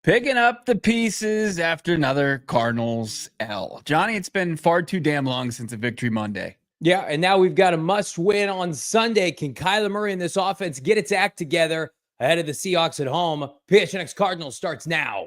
Picking up the pieces after another Cardinals L. Johnny, it's been far too damn long since a victory Monday. Yeah, and now we've got a must-win on Sunday. Can Kyler Murray and this offense get its act together ahead of the Seahawks at home? PHNX Cardinals starts now.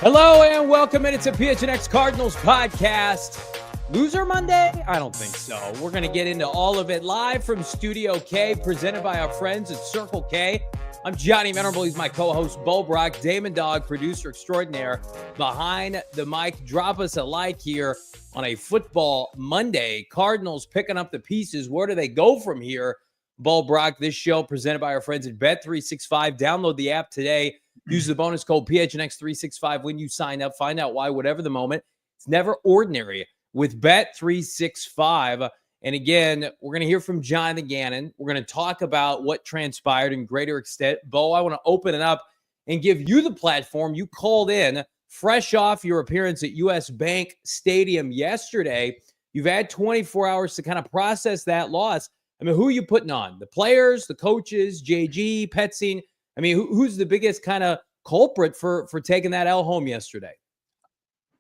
Hello and welcome in. It's a PHNX Cardinals podcast. Loser Monday? I don't think so. We're going to get into all of it live from Studio K, presented by our friends at Circle K. I'm Johnny Venerable. He's my co-host, Brack. Damon, Dawg, producer extraordinaire, behind the mic. Drop us a like here on a football Monday. Cardinals picking up the pieces. Where do they go from here? Brack, this show presented by our friends at Bet365. Download the app today. Use the bonus code PHNX365 when you sign up. Find out why, whatever the moment. It's never ordinary with Bet365. And again, we're going to hear from Jonathan Gannon. We're going to talk about what transpired in greater extent. Bo, I want to open it up and give you the platform. You called in fresh off your appearance at US Bank Stadium yesterday. You've had 24 hours to kind of process that loss. I mean, who are you putting on? The players, the coaches, JG, Petzing? I mean, who's the biggest kind of culprit for taking that L home yesterday?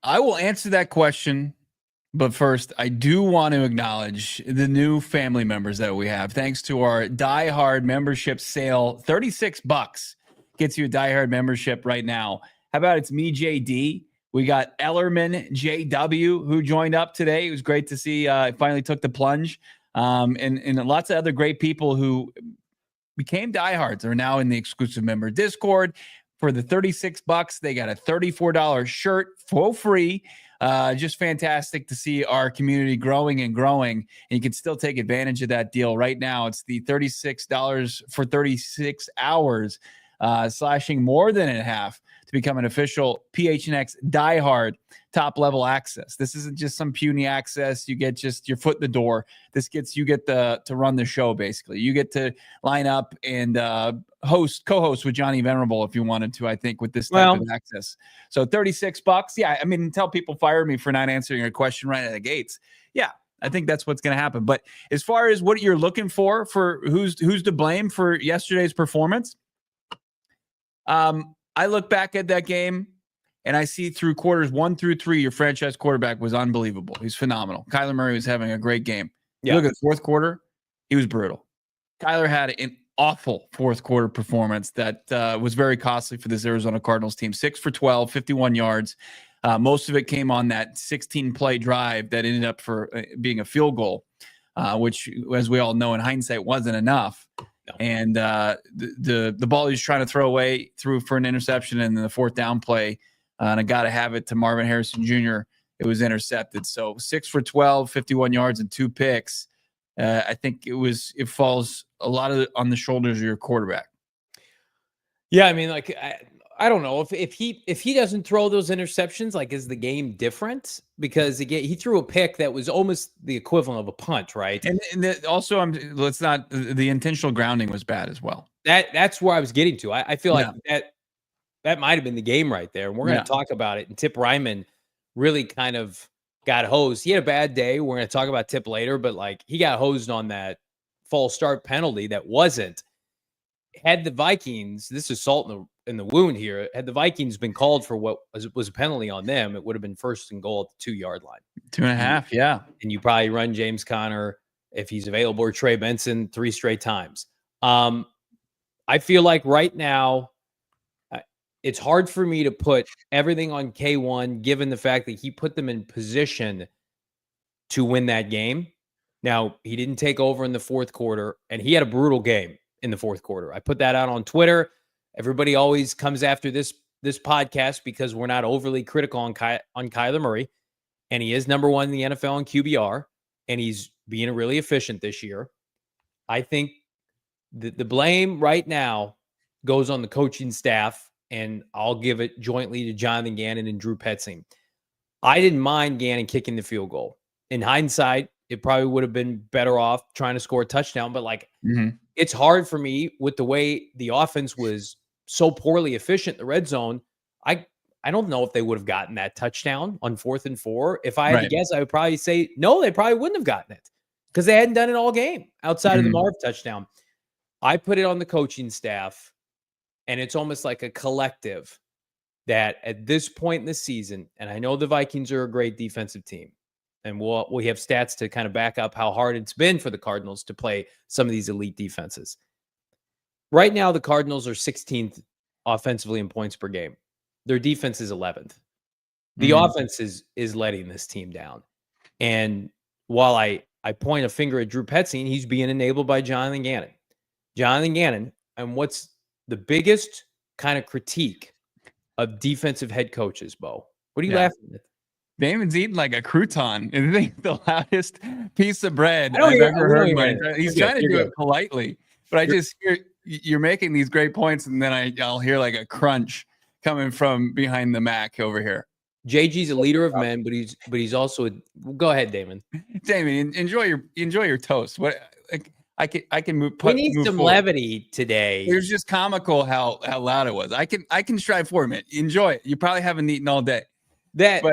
I will answer that question, but first, I do want to acknowledge the new family members that we have. Thanks to our Die Hard membership sale, $36 gets you a Die Hard membership right now. How about it's me, JD? We got Ellerman, JW, who joined up today. It was great to see. Finally took the plunge, and lots of other great people who became diehards are now in the exclusive member Discord. For the $36, they got a $34 shirt for free. Just fantastic to see our community growing and growing. And you can still take advantage of that deal right now. It's the $36 for 36 hours, slashing more than in half to become an official PHNX diehard top-level access. This isn't just some puny access. You get just your foot in the door. You get to run the show, basically. You get to line up and co-host with Johnny Venerable if you wanted to, I think, with this type of access. So $36. Yeah, I mean, until people fire me for not answering your question right at the gates. Yeah, I think that's what's going to happen. But as far as what you're looking for who's to blame for yesterday's performance, I look back at that game and I see through quarters 1 through 3, your franchise quarterback was unbelievable. He's phenomenal. Kyler Murray was having a great game. Yeah. Look at the fourth quarter. He was brutal. Kyler had an awful fourth quarter performance that was very costly for this Arizona Cardinals team. 6 for 12, 51 yards. Most of it came on that 16-play drive that ended up for being a field goal, which, as we all know, in hindsight, wasn't enough. No. And the ball he was trying to throw away threw for an interception, and then the fourth down play, and I got to have it to Marvin Harrison Jr. It was intercepted. So 6 for 12, 51 yards, and 2 picks. I think it falls a lot on the shoulders of your quarterback. Yeah, I mean, like I don't know if he doesn't throw those interceptions, like, is the game different? Because again, he threw a pick that was almost the equivalent of a punt, right? And also, the intentional grounding was bad as well. That's where I was getting to. I feel like that might have been the game right there. And we're going to talk about it. And Tip Ryman really kind of got hosed. He had a bad day. We're going to talk about Tip later, but like he got hosed on that false start penalty that wasn't. Had the Vikings, this is salt in the wound here, had the Vikings been called for what was a penalty on them, it would have been 1st and goal at the 2-yard line. 2.5, yeah. And you probably run James Conner, if he's available, or Trey Benson 3 straight times. I feel like right now, it's hard for me to put everything on K1, given the fact that he put them in position to win that game. Now, he didn't take over in the fourth quarter, and he had a brutal game in the fourth quarter. I put that out on Twitter. Everybody always comes after this podcast because we're not overly critical on Kyler Murray. and he is number 1 in the NFL in QBR, and he's being really efficient this year. I think the blame right now goes on the coaching staff, and I'll give it jointly to Jonathan Gannon and Drew Petzing. I didn't mind Gannon kicking the field goal. In hindsight, it probably would have been better off trying to score a touchdown, but it's hard for me with the way the offense was so poorly efficient in the red zone. I don't know if they would have gotten that touchdown on 4th and 4. If I had to guess, I would probably say no, they probably wouldn't have gotten it because they hadn't done it all game outside of the Marv touchdown. I put it on the coaching staff, and it's almost like a collective that at this point in the season, and I know the Vikings are a great defensive team, and we have stats to kind of back up how hard it's been for the Cardinals to play some of these elite defenses. Right now, the Cardinals are 16th offensively in points per game. Their defense is 11th. The offense is letting this team down. And while I point a finger at Drew Petzing, he's being enabled by Jonathan Gannon. Jonathan Gannon, and what's the biggest kind of critique of defensive head coaches, Bo? What are you laughing at? Damon's eating like a crouton. I think the loudest piece of bread I've ever heard. He's trying to do it politely, but I just hear you're making these great points, and then I'll hear like a crunch coming from behind the Mac over here. JG's a leader of men, but he's also go ahead, Damon. Damon, enjoy your toast. What I can move. We need some forward. levity today. It was just comical how loud it was. I can strive for a minute. Enjoy it. You probably haven't eaten all day. That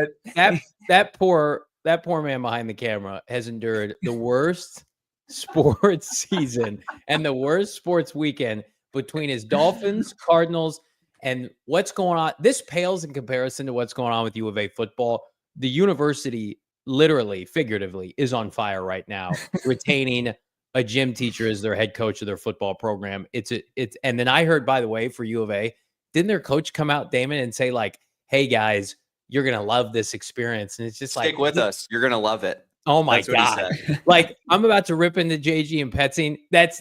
poor man behind the camera has endured the worst sports season and the worst sports weekend between his Dolphins, Cardinals, and what's going on. This pales in comparison to what's going on with U of A football. The university, literally, figuratively, is on fire right now, retaining a gym teacher as their head coach of their football program. And then I heard, by the way, for U of A, didn't their coach come out, Damon, and say like, "Hey guys, you're gonna love this experience," and it's just stick with us. You're gonna love it. Oh my God. Like, I'm about to rip into JG and Petzing. That's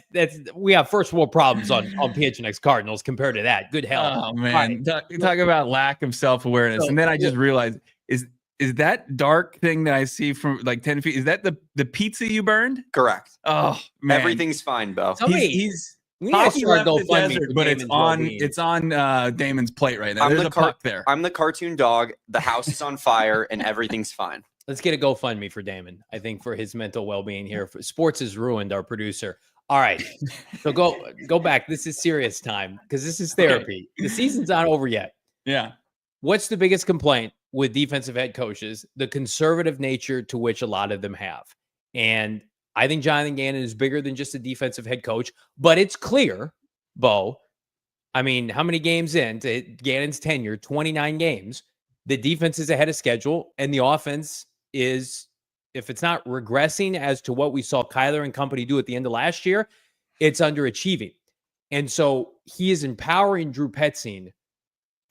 we have first world problems on PHNX Cardinals compared to that. Good hell. Oh man. Right. Talk about lack of self-awareness. And then I just realized, is that dark thing that I see from like 10 feet? Is that the pizza you burned? Correct. Oh man. Everything's fine, Bo. He's hockey left the desert, but it's on Damon's plate right now. There's a puck there. I'm the cartoon dog. The house is on fire and everything's fine. Let's get a GoFundMe for Damon. I think for his mental well-being here. Sports has ruined our producer. All right. So go back. This is serious time because this is therapy. Okay. The season's not over yet. Yeah. What's the biggest complaint with defensive head coaches? The conservative nature to which a lot of them have. And I think Jonathan Gannon is bigger than just a defensive head coach, but it's clear, Bo. I mean, how many games into Gannon's tenure? 29 games. The defense is ahead of schedule, and the offense is, if it's not regressing as to what we saw Kyler and company do at the end of last year, it's underachieving. And so he is empowering Drew Petzing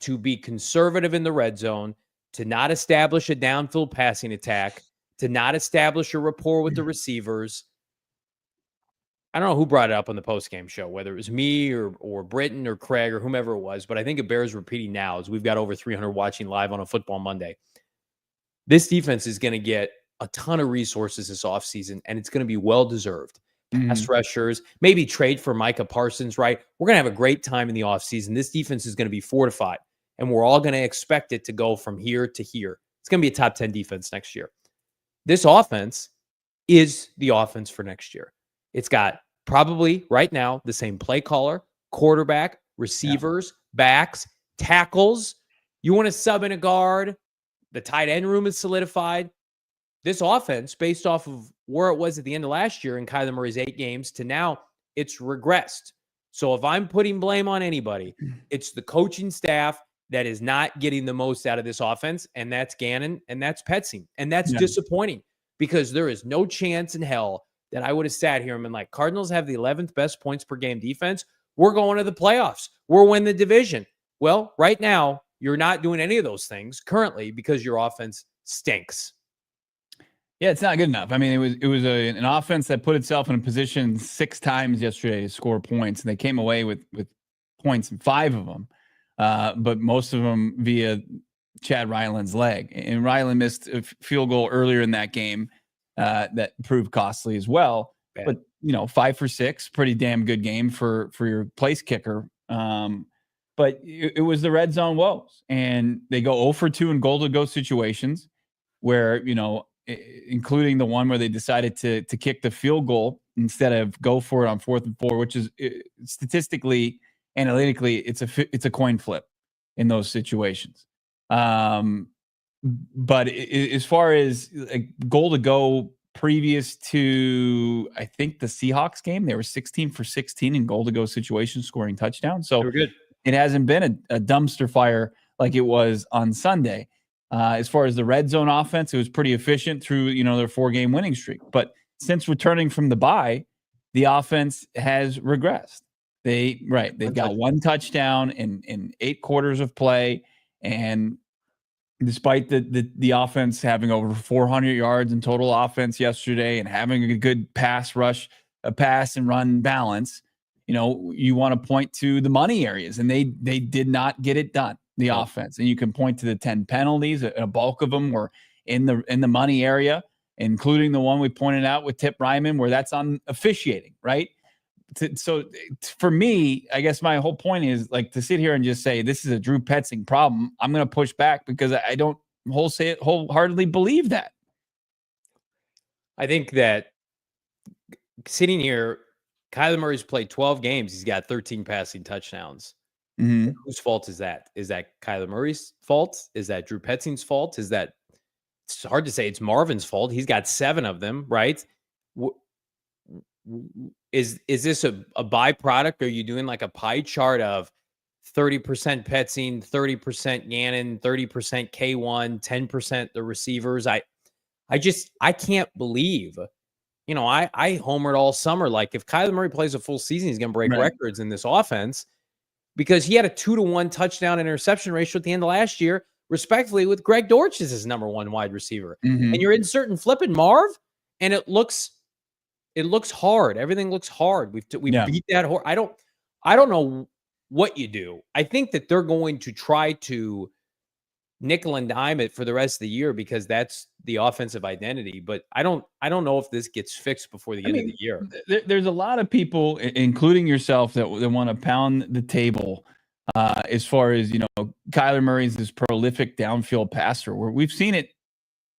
to be conservative in the red zone, to not establish a downfield passing attack, to not establish a rapport with the receivers. I don't know who brought it up on the postgame show, whether it was me or Britton or Craig or whomever it was, but I think it bears repeating now as we've got over 300 watching live on a Football Monday. This defense is going to get a ton of resources this offseason, and it's going to be well-deserved. Pass rushers, maybe trade for Micah Parsons, right? We're going to have a great time in the offseason. This defense is going to be fortified, and we're all going to expect it to go from here to here. It's going to be a top 10 defense next year. This offense is the offense for next year. It's got probably right now the same play caller, quarterback, receivers, backs, tackles. You want to sub in a guard. The tight end room is solidified. This offense, based off of where it was at the end of last year in Kyler Murray's 8 games to now, it's regressed. So if I'm putting blame on anybody, it's the coaching staff that is not getting the most out of this offense, and that's Gannon, and that's Petzing. And that's disappointing because there is no chance in hell that I would have sat here and been like, Cardinals have the 11th best points per game defense. We're going to the playoffs. We're winning the division. Well, right now, you're not doing any of those things currently because your offense stinks. Yeah, it's not good enough. I mean, it was an offense that put itself in a position 6 times yesterday to score points, and they came away with points in 5 of them, but most of them via Chad Ryland's leg. And Ryland missed a field goal earlier in that game that proved costly as well. Bad. But, 5 for 6, pretty damn good game for your place kicker. But it was the red zone woes. And they go 0 for 2 in goal to go situations where, including the one where they decided to kick the field goal instead of go for it on 4th and 4, which is statistically, analytically, it's a coin flip in those situations. But as far as like goal to go previous to, I think the Seahawks game, they were 16 for 16 in goal to go situations, scoring touchdowns. So good. It hasn't been a dumpster fire like it was on Sunday. As far as the red zone offense, it was pretty efficient through, their 4-game winning streak. But since returning from the bye, the offense has regressed. They've got 1 touchdown in 8 quarters of play. And despite the offense having over 400 yards in total offense yesterday and having a good pass and run balance, you want to point to the money areas, and they did not get it done, the offense. And you can point to the 10 penalties. A bulk of them were in the money area, including the one we pointed out with Tip Ryman, where that's on officiating, right? So for me, I guess my whole point is like to sit here and just say this is a Drew Petzing problem. I'm going to push back because I don't wholeheartedly believe that. I think that sitting here, Kyler Murray's played 12 games. He's got 13 passing touchdowns. Mm-hmm. Whose fault is that? Is that Kyler Murray's fault? Is that Drew Petzing's fault? It's hard to say it's Marvin's fault. He's got 7 of them, right? Is this a byproduct? Are you doing like a pie chart of 30% Petzing, 30% Gannon, 30% K1, 10% the receivers? I can't believe, I homered all summer. Like if Kyler Murray plays a full season, he's going to break records in this offense because he had a 2-to-1 touchdown interception ratio at the end of last year, respectively, with Greg Dortch as his number 1 wide receiver. Mm-hmm. And you're inserting flipping Marv, and it looks hard. Everything looks hard. We beat that horse. I don't know what you do. I think that they're going to try to nickel and dime it for the rest of the year because that's the offensive identity. But I don't know if this gets fixed before the end of the year. There's a lot of people, including yourself, that want to pound the table as far as Kyler Murray's this prolific downfield passer. Where we've seen it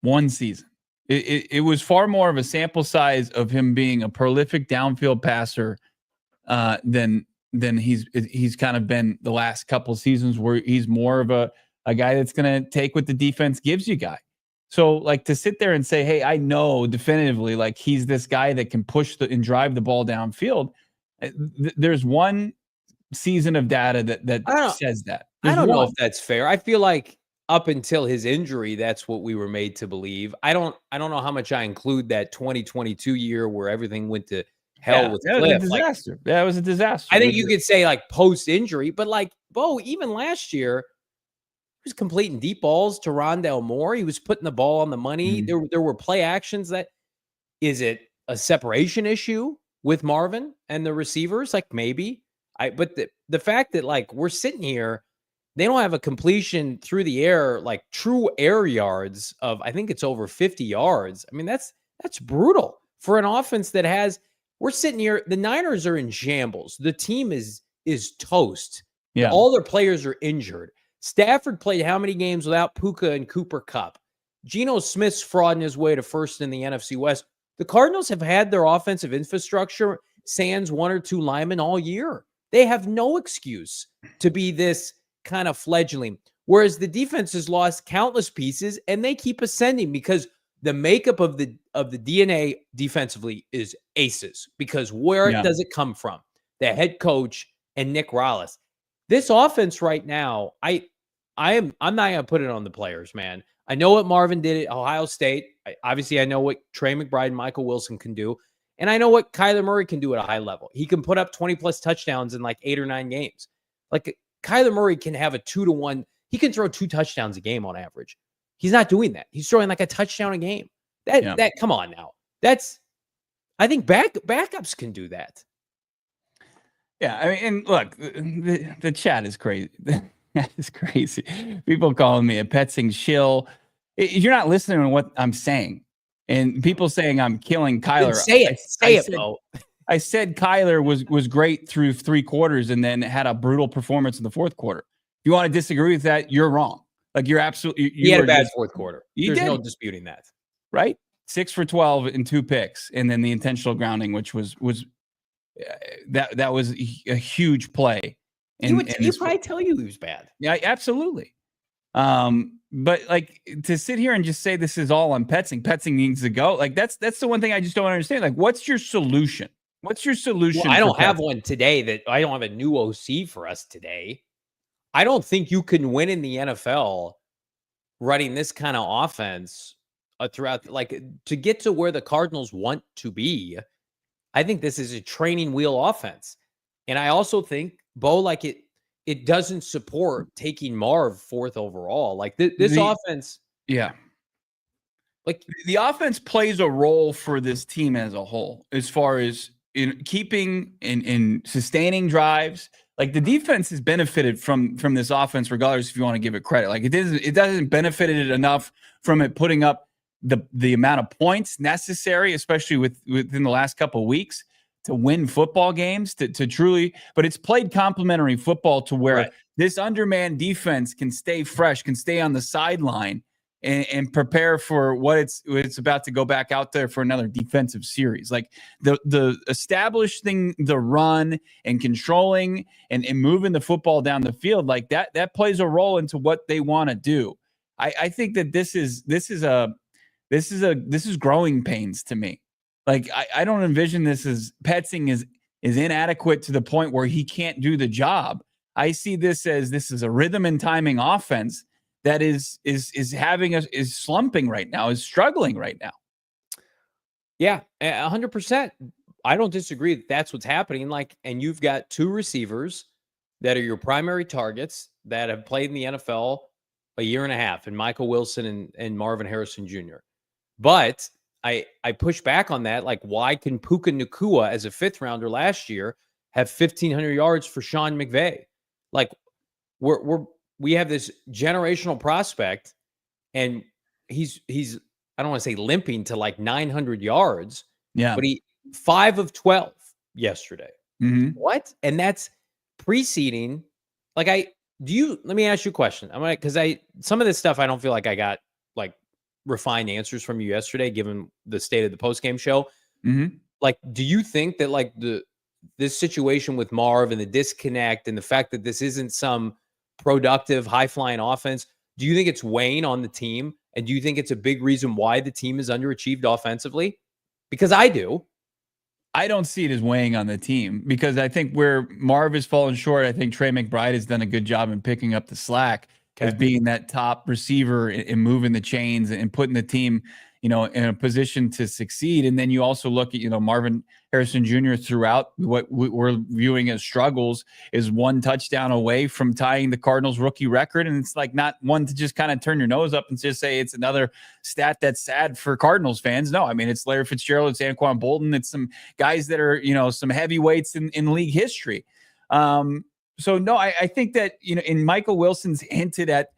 one season. It was far more of a sample size of him being a prolific downfield passer than he's kind of been the last couple of seasons, where he's more of a guy that's going to take what the defense gives you guy. So like to sit there and say, hey, I know definitively like he's this guy that can push and drive the ball downfield. There's one season of data that says that. I don't know if that's fair. I feel like up until his injury, that's what we were made to believe. I don't know how much I include that 2022 year where everything went to hell with Cliff. Was a disaster. That was a disaster. I think you could say like post injury, but like Bo, even last year, he was completing deep balls to Rondale Moore. He was putting the ball on the money. Mm-hmm. There were play actions. Is it a separation issue with Marvin and the receivers? Like maybe. But the fact that like we're sitting here, they don't have a completion through the air, like true air yards of, I think it's over 50 yards. I mean, that's brutal for an offense that has, we're sitting here, the Niners are in shambles. The team is toast. Yeah. All their players are injured. Stafford played how many games without Puka and Cooper Kupp? Geno Smith's frauding his way to first in the NFC West. The Cardinals have had their offensive infrastructure sans 1 or 2 linemen all year. They have no excuse to be this kind of fledgling, whereas the defense has lost countless pieces and they keep ascending because the makeup of the DNA defensively is aces. Because where does it come from? The head coach and Nick Rallis. This offense right now, I'm not going to put it on the players, man. I know what Marvin did at Ohio State. Obviously, I know what Trey McBride and Michael Wilson can do. And I know what Kyler Murray can do at a high level. He can put up 20-plus touchdowns in like 8 or 9 games. Like Kyler Murray can have a 2-to-1. He can throw 2 touchdowns a game on average. He's not doing that. He's throwing like a touchdown a game. That come on now. I think backups can do that. Yeah, I mean, and look, the chat is crazy. That's crazy. People calling me a Petzing shill. You're not listening to what I'm saying. And people saying I'm killing Then Kyler. say it. Say it, Bo. I said Kyler was great through 3 quarters and then had a brutal performance in the 4th quarter. If you want to disagree with that, you're wrong. Like you're absolutely. He had a bad 4th quarter. There's did. no disputing that. Right? 6 for 12 and 2 picks, and then the intentional grounding, which was that was a huge play. He would probably tell you he was bad. Yeah, absolutely. But like to sit here and just say this is all on Petzing. Petzing needs to go. Like that's the one thing I just don't understand. Like, what's your solution? What's your solution? Well, I don't have one today. That I don't have a new OC for us today. I don't think you can win in the NFL running this kind of offense throughout. Like to get to where the Cardinals want to be, I think this is a training wheel offense, and I also think Bo, like it doesn't support taking Marv 4th overall. Like this offense. Yeah. Like the offense plays a role for this team as a whole, as far as in keeping in sustaining drives. Like the defense has benefited from this offense, regardless if you want to give it credit. Like it doesn't benefit it enough from it putting up the amount of points necessary, especially within the last couple of weeks, to win football games, to truly, but it's played complementary football to where this undermanned defense can stay fresh, can stay on the sideline and prepare for what it's about to go back out there for another defensive series. Like the establishing the run and controlling and moving the football down the field, like that plays a role into what they want to do. I think that this is growing pains to me. Like I don't envision this as Petzing is inadequate to the point where he can't do the job. I see this is a rhythm and timing offense that is slumping right now, is struggling right now. Yeah, 100%. I don't disagree that that's what's happening. Like, and you've got 2 receivers that are your primary targets that have played in the NFL a year and a half, and Michael Wilson and Marvin Harrison Jr. But I push back on that. Like, why can Puka Nacua as a 5th rounder last year have 1,500 yards for Sean McVay? Like, we have this generational prospect, and he's I don't want to say limping to like 900 yards. Yeah, but he 5 of 12 yesterday. Mm-hmm. What? And that's preceding. Like, let me ask you a question. Because some of this stuff I don't feel like I got like refined answers from you yesterday, given the state of the post-game show. Mm-hmm. Like, do you think that like this situation with Marv and the disconnect and the fact that this isn't some productive high-flying offense, do you think it's weighing on the team? And do you think it's a big reason why the team is underachieved offensively? Because I do. I don't see it as weighing on the team, because I think where Marv has fallen short, I think Trey McBride has done a good job in picking up the slack as being that top receiver and moving the chains and putting the team, in a position to succeed. And then you also look at, Marvin Harrison Jr. throughout what we're viewing as struggles is 1 touchdown away from tying the Cardinals rookie record. And it's like not one to just kind of turn your nose up and just say it's another stat that's sad for Cardinals fans. No, I mean, it's Larry Fitzgerald, it's Anquan Bolton, it's some guys that are, some heavyweights in league history. So no, I think that, in Michael Wilson's hinted at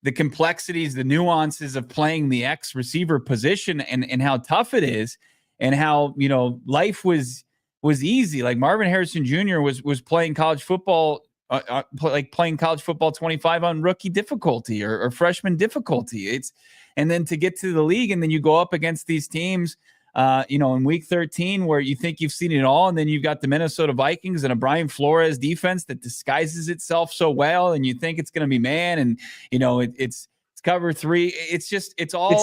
the complexities, the nuances of playing the X receiver position and how tough it is, and how, life was easy. Like Marvin Harrison Jr. was playing college football, playing college football 25 on rookie difficulty or freshman difficulty. And then to get to the league, and then you go up against these teams, in week 13, where you think you've seen it all, and then you've got the Minnesota Vikings and a Brian Flores defense that disguises itself so well, and you think it's going to be man, and it's cover 3. It's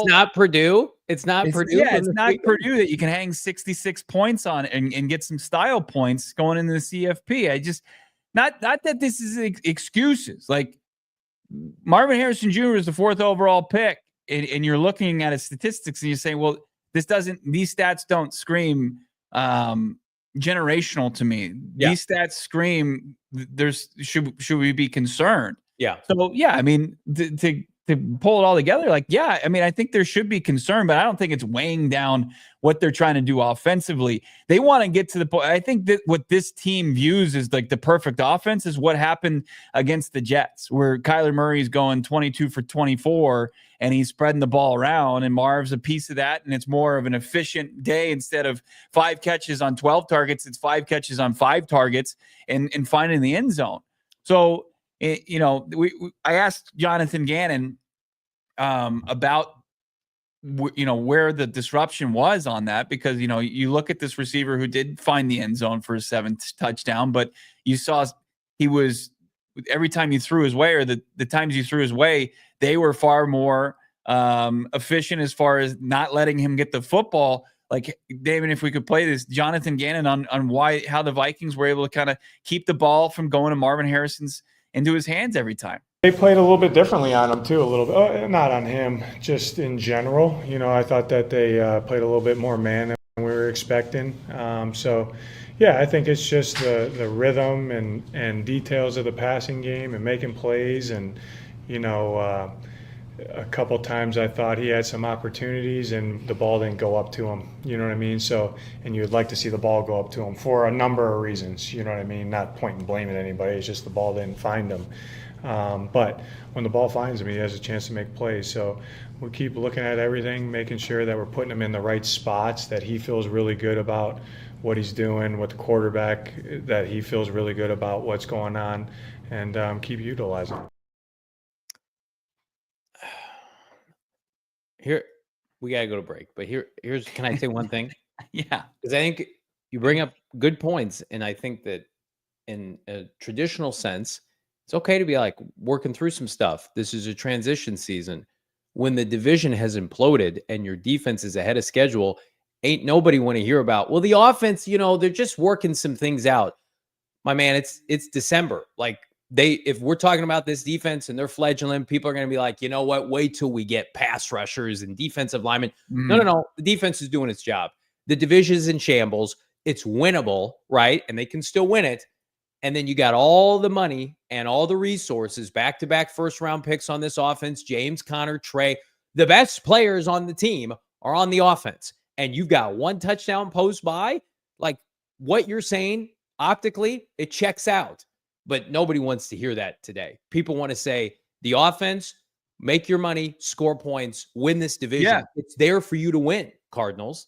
not Purdue. It's not Purdue. Yeah, it's not Purdue that you can hang 66 points on and get some style points going into the CFP. Not that this is excuses. Like Marvin Harrison Jr. is the 4th overall pick, and you're looking at his statistics and you say, well, these stats don't scream generational to me. Yeah. These stats scream should we be concerned? Yeah. So yeah, I mean, to to pull it all together, like, yeah, I mean, I think there should be concern, but I don't think it's weighing down what they're trying to do offensively. They want to get to the point. I think that what this team views as like the perfect offense is what happened against the Jets, where Kyler Murray's going 22 for 24 and he's spreading the ball around, and Marv's a piece of that. And it's more of an efficient day. Instead of 5 catches on 12 targets, it's 5 catches on 5 targets and finding the end zone. So, I asked Jonathan Gannon about where the disruption was on that, because you look at this receiver who did find the end zone for his 7th touchdown, but you saw he was, every time you threw his way, or the times you threw his way, they were far more efficient as far as not letting him get the football. Like, Damon, if we could play this, Jonathan Gannon on how the Vikings were able to kind of keep the ball from going to Marvin Harrison's into his hands every time. They played a little bit differently on him too, a little bit. Not on him, just in general. I thought that they played a little bit more man than we were expecting. I think it's just the rhythm and details of the passing game and making plays. And a couple times I thought he had some opportunities and the ball didn't go up to him. You know what I mean? So, and you would like to see the ball go up to him for a number of reasons. You know what I mean? Not pointing blame at anybody. It's just the ball didn't find him. But when the ball finds him, he has a chance to make plays. So we keep looking at everything, making sure that we're putting him in the right spots, that he feels really good about what he's doing with the quarterback, that he feels really good about what's going on, and keep utilizing him. Here, we got to go to break, but here's, can I say one thing? Yeah. Because I think you bring up good points. And I think that in a traditional sense, it's okay to be like working through some stuff. This is a transition season. When the division has imploded and your defense is ahead of schedule, ain't nobody want to hear about, well, the offense, they're just working some things out. My man, it's December. Like, if we're talking about this defense and they're fledgling, people are going to be like, you know what? Wait till we get pass rushers and defensive linemen. No. The defense is doing its job. The division is in shambles. It's winnable, right? And they can still win it. And then you got all the money and all the resources, back-to-back first-round picks on this offense. James Conner, Trey, the best players on the team are on the offense. And you've got 1 touchdown post by. Like, what you're saying, optically, it checks out. But nobody wants to hear that today. People want to say, the offense, make your money, score points, win this division. Yeah. It's there for you to win, Cardinals.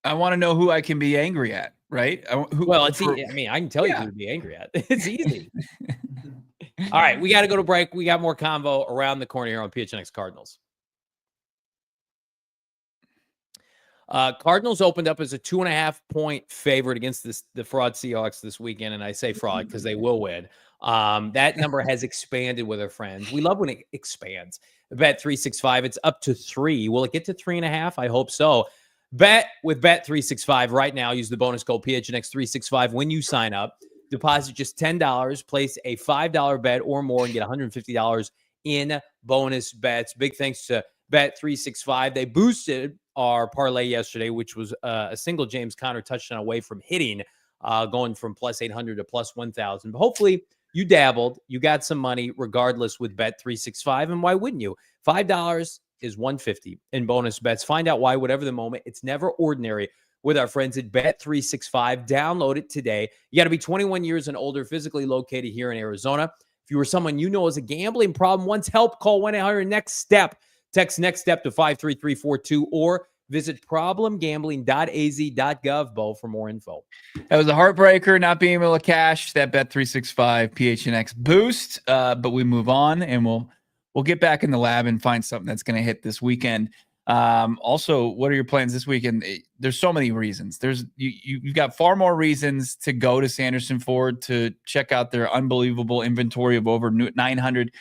I want to know who I can be angry at, right? I can tell you who to be angry at. It's easy. All right, we got to go to break. We got more convo around the corner here on PHNX Cardinals. Cardinals opened up as a 2.5-point favorite against the fraud Seahawks this weekend. And I say fraud because they will win. That number has expanded with our friends. We love when it expands. Bet365, it's up to 3. Will it get to 3.5? I hope so. Bet with Bet365 right now. Use the bonus code PHNX365 when you sign up. Deposit just $10. Place a $5 bet or more and get $150 in bonus bets. Big thanks to Bet365. They boosted our parlay yesterday, which was a single James Conner touchdown away from hitting, going from plus 800 to plus 1,000. But hopefully you dabbled. You got some money regardless with Bet365. And why wouldn't you? $5 is $150 in bonus bets. Find out why, whatever the moment. It's never ordinary with our friends at Bet365. Download it today. You got to be 21 years and older, physically located here in Arizona. If you or someone you know has a gambling problem, wants help, call 1-800-NEXT-STEP. Text next step to 53342 or visit problemgambling.az.gov, Bo, for more info. That was a heartbreaker not being able to cash that Bet365 PHNX boost, but we move on and we'll get back in the lab and find something that's going to hit this weekend. Also, what are your plans this weekend? There's so many reasons. You've got far more reasons to go to Sanderson Ford to check out their unbelievable inventory of over 900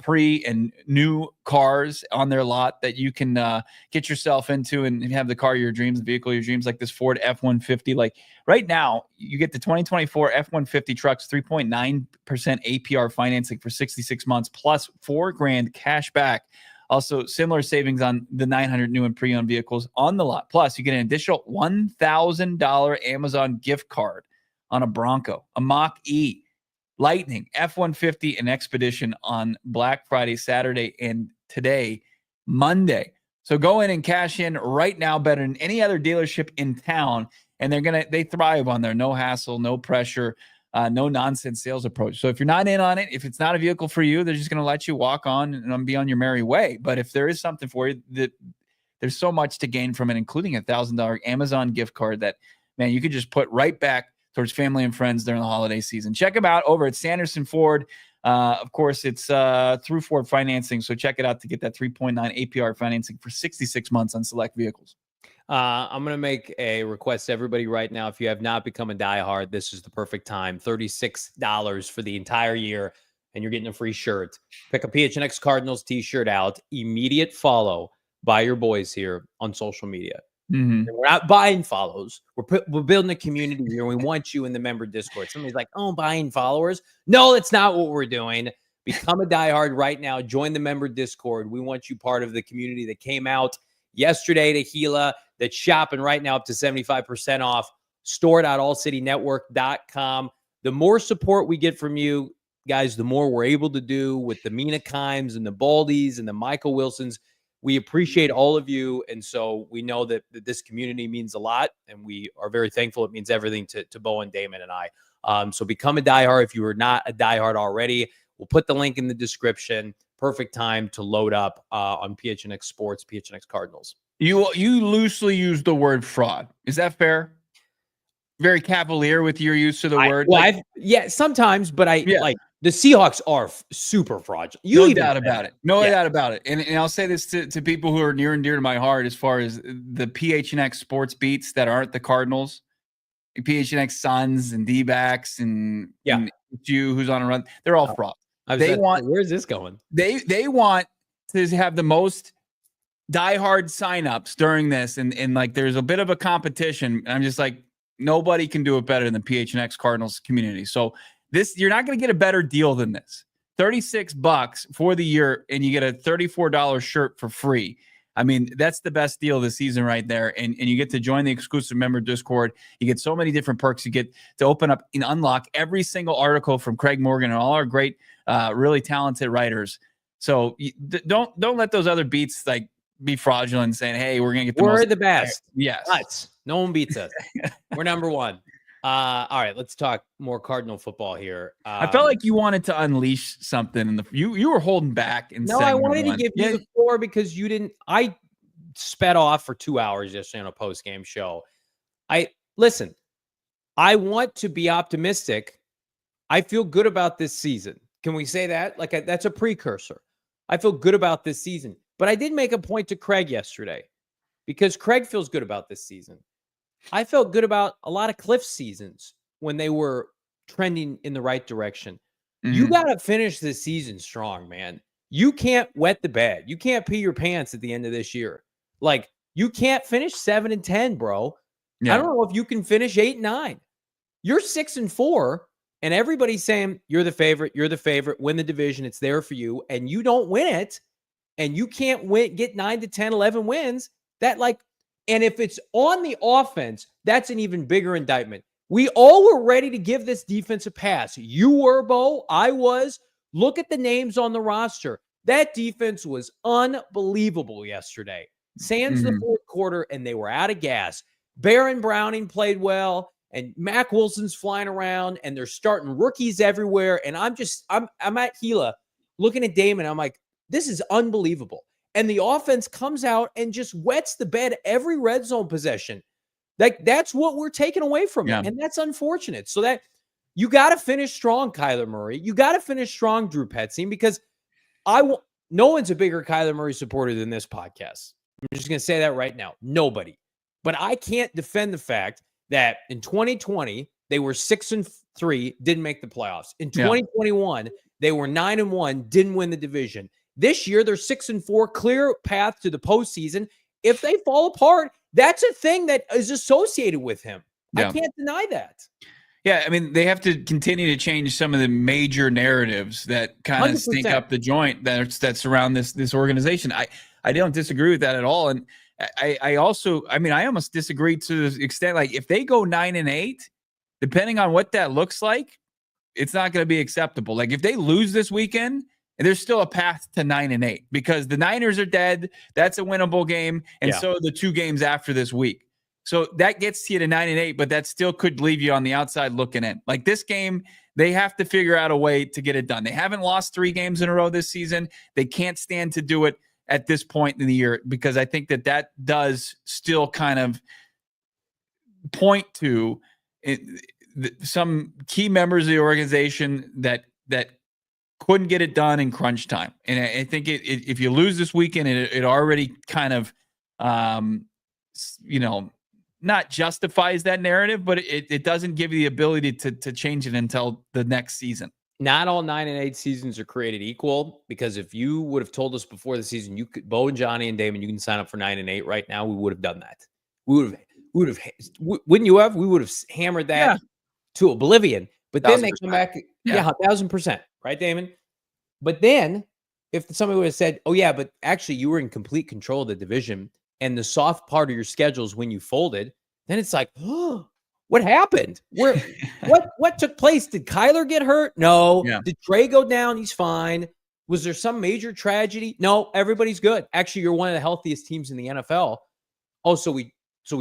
pre and new cars on their lot that you can get yourself into and have the car of your dreams, the vehicle of your dreams, like this Ford F-150. Like right now, you get the 2024 F-150 trucks, 3.9% APR financing for 66 months, plus $4,000 cash back. Also, similar savings on the 900 new and pre-owned vehicles on the lot. Plus, you get an additional $1,000 Amazon gift card on a Bronco, a Mach-E, Lightning, F-150, and Expedition on Black Friday, Saturday, and today, Monday. So go in and cash in right now better than any other dealership in town. And they thrive on their no hassle, no pressure, no nonsense sales approach. So if you're not in on it, if it's not a vehicle for you, they're just going to let you walk on and be on your merry way. But if there is something for you, there's so much to gain from it, including a $1,000 Amazon gift card that, man, you could just put right back towards family and friends during the holiday season. Check them out over at Sanderson Ford. Of course, it's through Ford financing. So check it out to get that 3.9 APR financing for 66 months on select vehicles. I'm going to make a request to everybody right now. If you have not become a diehard, this is the perfect time. $36 for the entire year, and you're getting a free shirt. Pick a PHNX Cardinals t-shirt out. Immediate follow by your boys here on social media. Mm-hmm. We're not buying follows. We're building a community here. We want you in the member Discord. Somebody's like, oh, I'm buying followers. No, that's not what we're doing. Become a diehard right now. Join the member Discord. We want you part of the community that came out yesterday to Gila, that's shopping right now up to 75% off. store.allcitynetwork.com. The more support we get from you guys, the more we're able to do with the Mina Kimes and the Baldies and the Michael Wilsons. We appreciate all of you. And so we know that this community means a lot, and we are very thankful. It means everything to Bo and Damon and I. So become a diehard if you are not a diehard already. We'll put the link in the description. Perfect time to load up on PHNX Sports, PHNX Cardinals. You loosely use the word fraud. Is that fair? Very cavalier with your use of the word. Well, sometimes, but like the Seahawks are super fraudulent. No doubt about it. No doubt about it. And I'll say this to people who are near and dear to my heart as far as the PHNX sports beats that aren't the Cardinals, PHNX Suns and D-backs and you who's on a run. They're all fraud. Where's this going? They want to have the most diehard signups during this, and like there's a bit of a competition. And I'm just like, nobody can do it better than PHNX Cardinals community. So you're not going to get a better deal than this. $36 for the year, and you get a $34 shirt for free. I mean, that's the best deal of the season right there. And you get to join the exclusive member Discord. You get so many different perks. You get to open up and unlock every single article from Craig Morgan and all our great, really talented writers. So don't let those other beats like be fraudulent saying, hey, we're going to get We're the best. Yes. Nuts. No one beats us. We're number one. All right, let's talk more Cardinal football here. I felt like you wanted to unleash something you were holding back. No, I wanted to give you the floor because you didn't. I sped off for 2 hours yesterday on a post-game show. Listen, I want to be optimistic. I feel good about this season. Can we say that? Like that's a precursor. I feel good about this season. But I did make a point to Craig yesterday because Craig feels good about this season. I felt good about a lot of Cliff seasons when they were trending in the right direction. Mm-hmm. You got to finish this season strong, man. You can't wet the bed. You can't pee your pants at the end of this year. Like, you can't finish 7-10, bro. Yeah. I don't know if you can finish 8-9. You're 6-4, and everybody's saying you're the favorite, win the division, it's there for you, and you don't win it, and you can't get 9 to 10, 11 wins. And if it's on the offense, that's an even bigger indictment. We all were ready to give this defense a pass. You were, Bo. I was. Look at the names on the roster. That defense was unbelievable yesterday. Sans the fourth quarter, and they were out of gas. Baron Browning played well, and Mac Wilson's flying around, and they're starting rookies everywhere. And I'm at Gila looking at Damon. I'm like, this is unbelievable. And the offense comes out and just wets the bed every red zone possession. That's what we're taking away from it. And that's unfortunate. So that you got to finish strong, Kyler Murray. You got to finish strong, Drew Petzing, because no one's a bigger Kyler Murray supporter than this podcast. I'm just going to say that right now. Nobody. But I can't defend the fact that in 2020, they were 6-3, didn't make the playoffs. In 2021, they were 9-1, didn't win the division. This year, they're 6-4, clear path to the postseason. If they fall apart, that's a thing that is associated with him. I can't deny that. Yeah, I mean, they have to continue to change some of the major narratives that kind of stink up the joint that surround this organization. I don't disagree with that at all. And I almost disagree to the extent, like, if they go 9-8, depending on what that looks like, it's not going to be acceptable. Like, if they lose this weekend And there's still a path to 9-8 because the Niners are dead. That's a winnable game. And so are the 2 games after this week. So that gets you to 9-8, but that still could leave you on the outside looking in. Like this game, they have to figure out a way to get it done. They haven't lost 3 games in a row this season. They can't stand to do it at this point in the year because I think that does still kind of point to some key members of the organization that couldn't get it done in crunch time. And I think if you lose this weekend, it already kind of, not justifies that narrative, but it doesn't give you the ability to change it until the next season. Not all 9-8 seasons are created equal, because if you would have told us before the season, you could, Bo and Johnny and Damon, you can sign up for 9-8 right now, we would have done that. Wouldn't you have? We would have hammered that to oblivion. But then they come back, 1,000%, right, Damon? But then if somebody would have said, oh yeah, but actually you were in complete control of the division and the soft part of your schedule is when you folded, then it's like, oh, what happened? What took place? Did Kyler get hurt? No. Yeah. Did Trey go down? He's fine. Was there some major tragedy? No, everybody's good. Actually, you're one of the healthiest teams in the NFL. Oh, so we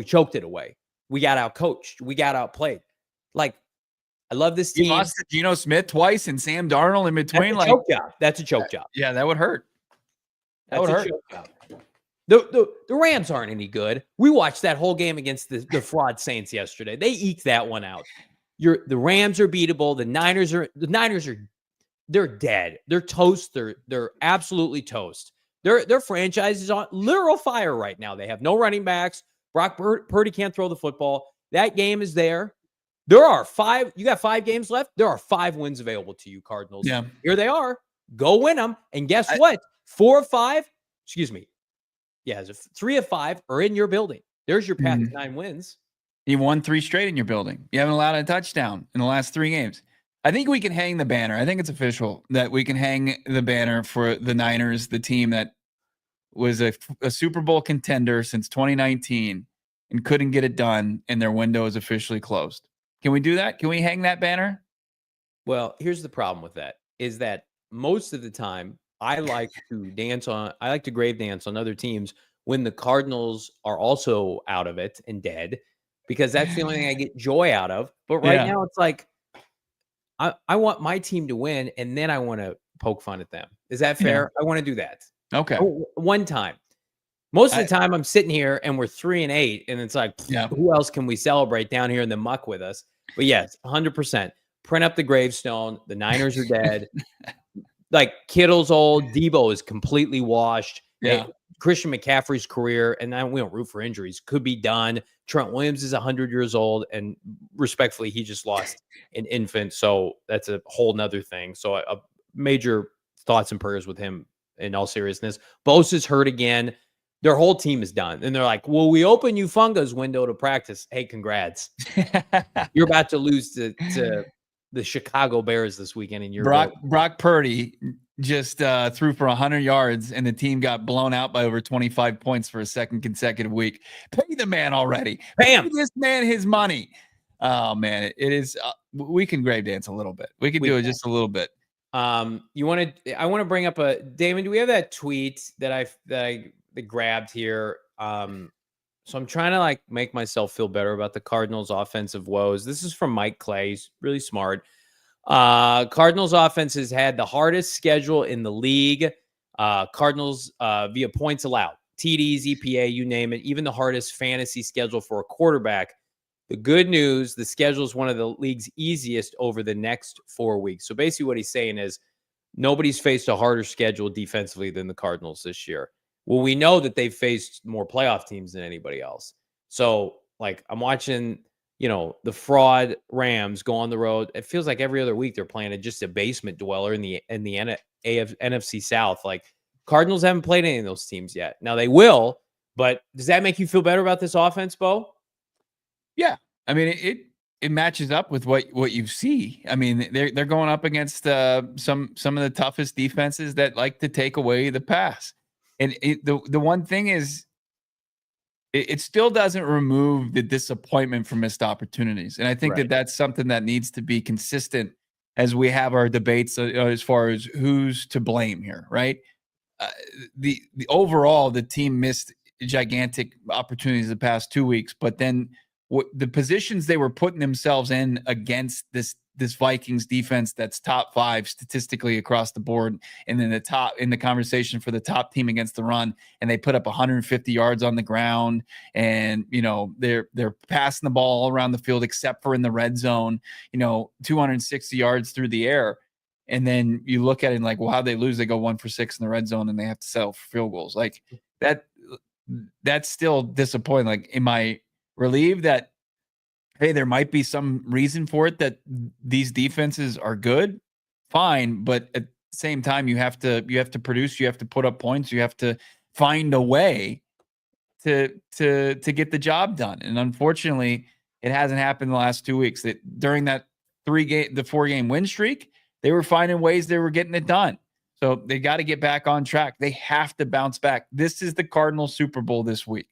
choked it away. We got out-coached. We got outplayed. Like, I love this team. You lost to Geno Smith twice and Sam Darnold in between. That's a choke job. That's a choke job. Yeah, that would hurt. That's a choke job. The Rams aren't any good. We watched that whole game against the fraud Saints yesterday. They eked that one out. The Rams are beatable. The Niners are they're dead. They're toast. They're absolutely toast. Their franchise is on literal fire right now. They have no running backs. Brock Purdy can't throw the football. That game is there. There are 5. You got 5 games left. There are 5 wins available to you, Cardinals. Yeah. Here they are. Go win them. And guess what? 4 of 5. Excuse me. Yeah, 3 of 5 are in your building. There's your path to 9 wins. You won 3 straight in your building. You haven't allowed a touchdown in the last 3 games. I think we can hang the banner. I think it's official that we can hang the banner for the Niners, the team that was a Super Bowl contender since 2019 and couldn't get it done, and their window is officially closed. Can we do that? Can we hang that banner? Well, here's the problem with that, is that most of the time I like to grave dance on other teams when the Cardinals are also out of it and dead, because that's the only thing I get joy out of. But right now it's like, I want my team to win, and then I want to poke fun at them. Is that fair? I want to do that. Okay. One time. Most of the time I'm sitting here and we're 3-8, and it's like, who else can we celebrate down here in the muck with us? But yes, 100%. Print up the gravestone. The Niners are dead. Like, Kittle's old. Debo is completely washed. Yeah. Christian McCaffrey's career, and we don't root for injuries, could be done. Trent Williams is 100 years old, and respectfully, he just lost an infant. So that's a whole nother thing. So a major thoughts and prayers with him in all seriousness. Bosa's hurt again. Their whole team is done. And they're like, well, we open you Funga's window to practice. Hey, congrats. You're about to lose to the Chicago Bears this weekend. And Brock Purdy just threw for 100 yards, and the team got blown out by over 25 points for a second consecutive week. Pay the man already. Pay this man his money. Oh, man. It is. We can grave dance a little bit. We can do it just a little bit. I want to bring up Damon, do we have that tweet that I grabbed here? So I'm trying to like make myself feel better about the Cardinals offensive woes. This is from Mike Clay. He's really smart. Cardinals offense has had the hardest schedule in the league. Cardinals via points allowed, TDs, EPA, you name it, even the hardest fantasy schedule for a quarterback. The good news, the schedule is one of the league's easiest over the next 4 weeks. So basically what he's saying is nobody's faced a harder schedule defensively than the Cardinals this year. Well, we know that they've faced more playoff teams than anybody else. So, like, I'm watching, the fraud Rams go on the road. It feels like every other week they're playing just a basement dweller in the NFC South. Like, Cardinals haven't played any of those teams yet. Now they will, but does that make you feel better about this offense, Bo? Yeah. I mean, it matches up with what you see. I mean, they're going up against some of the toughest defenses that like to take away the pass. And the one thing is, it still doesn't remove the disappointment from missed opportunities. And I think that that's something that needs to be consistent as we have our debates as far as who's to blame here, right? The overall, the team missed gigantic opportunities the past 2 weeks, but then the positions they were putting themselves in against this Vikings defense that's top 5 statistically across the board, and then the top in the conversation for the top team against the run, and they put up 150 yards on the ground, and they're passing the ball all around the field except for in the red zone, 260 yards through the air. And then you look at it and like, well, how'd they lose? They go 1 for 6 in the red zone and they have to settle for field goals. Like that's still disappointing. Like, am I relieved that, hey, there might be some reason for it, that these defenses are good? Fine. But at the same time, you have to produce, you have to put up points, you have to find a way to get the job done. And unfortunately, it hasn't happened the last 2 weeks. That during that 4-game win streak, they were finding ways they were getting it done. So they got to get back on track. They have to bounce back. This is the Cardinals Super Bowl this week.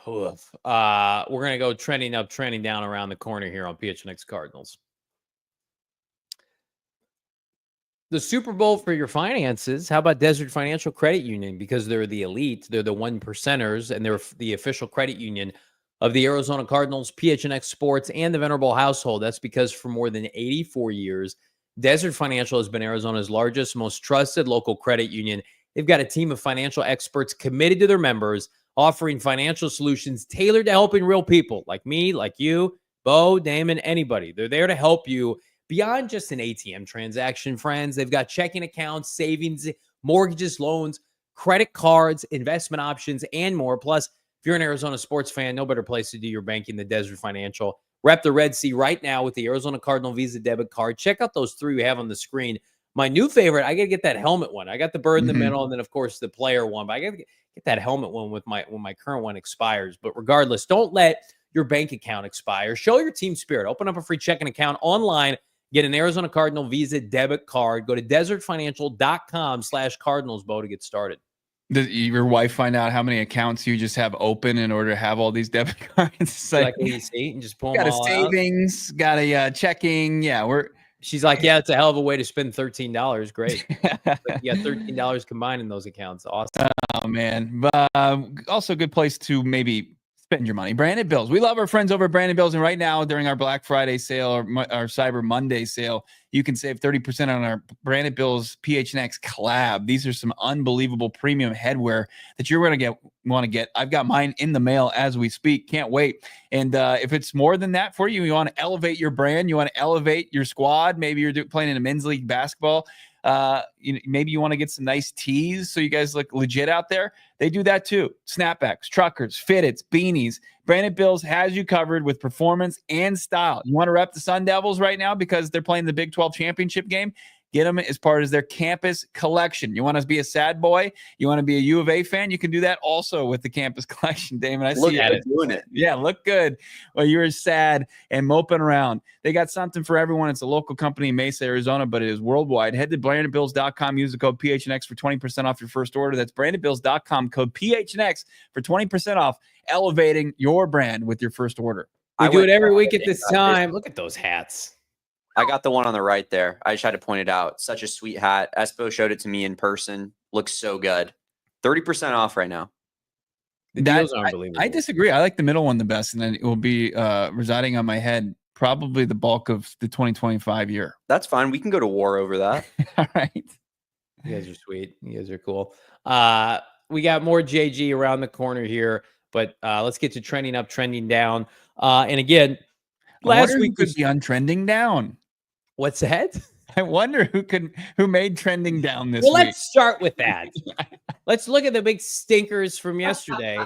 We're going to go trending up, trending down around the corner here on PHNX Cardinals. The Super Bowl for your finances. How about Desert Financial Credit Union? Because they're the elite. They're the 1%ers, and they're the official credit union of the Arizona Cardinals, PHNX Sports, and the Venerable household. That's because for more than 84 years, Desert Financial has been Arizona's largest, most trusted local credit union. They've got a team of financial experts committed to their members, offering financial solutions tailored to helping real people like me, like you, Bo, Damon, anybody. They're there to help you beyond just an ATM transaction, friends. They've got checking accounts, savings, mortgages, loans, credit cards, investment options, and more. Plus, if you're an Arizona sports fan, no better place to do your banking than Desert Financial. Rep the Red Sea right now with the Arizona Cardinal Visa debit card. Check out those 3 we have on the screen. My new favorite, I got to get that helmet one. I got the bird in the middle, and then, of course, the player one. But I got to get that helmet one when my current one expires. But regardless, don't let your bank account expire. Show your team spirit. Open up a free checking account online. Get an Arizona Cardinal Visa debit card. Go to desertfinancial.com/Cardinals, Bo, to get started. Does your wife find out how many accounts you just have open in order to have all these debit cards? Like AC and just pull them all out. Got a savings, got a checking. Yeah, she's like, yeah, it's a hell of a way to spend $13. Great. Like you got $13 combined in those accounts. Awesome. Oh man, but also a good place to maybe spend your money. Branded Bills. We love our friends over at Branded Bills, and right now during our Black Friday sale or our Cyber Monday sale, you can save 30% on our Branded Bills PHNX collab. These are some unbelievable premium headwear that you're going to want to get. I've got mine in the mail as we speak. Can't wait. And if it's more than that for you, you want to elevate your brand, you want to elevate your squad. Maybe you're playing in a men's league basketball. Maybe you want to get some nice tees so you guys look legit out there. They do that too. Snapbacks, truckers, fitteds, beanies. Branded Bills has you covered with performance and style. You want to rep the Sun Devils right now because they're playing the Big 12 championship game? Get them as part of their campus collection. You want to be a sad boy? You want to be a U of A fan? You can do that also with the campus collection, Damon. I see you doing it. Yeah, look good. Well, you're sad and moping around. They got something for everyone. It's a local company in Mesa, Arizona, but it is worldwide. Head to brandedbills.com. Use the code PHNX for 20% off your first order. That's brandedbills.com, code PHNX for 20% off, elevating your brand with your first order. We do it every week at this time. Look at those hats. I got the one on the right there. I just had to point it out. Such a sweet hat. Espo showed it to me in person. Looks so good. 30% off right now. The deals are unbelievable. I disagree. I like the middle one the best, and then it will be residing on my head probably the bulk of the 2025 year. That's fine. We can go to war over that. All right. You guys are sweet. You guys are cool. We got more JG around the corner here, but let's get to trending up, trending down. And again, last week could be on trending down. What's that? I wonder who made trending down this week. Well, let's start with that. Let's look at the big stinkers from yesterday.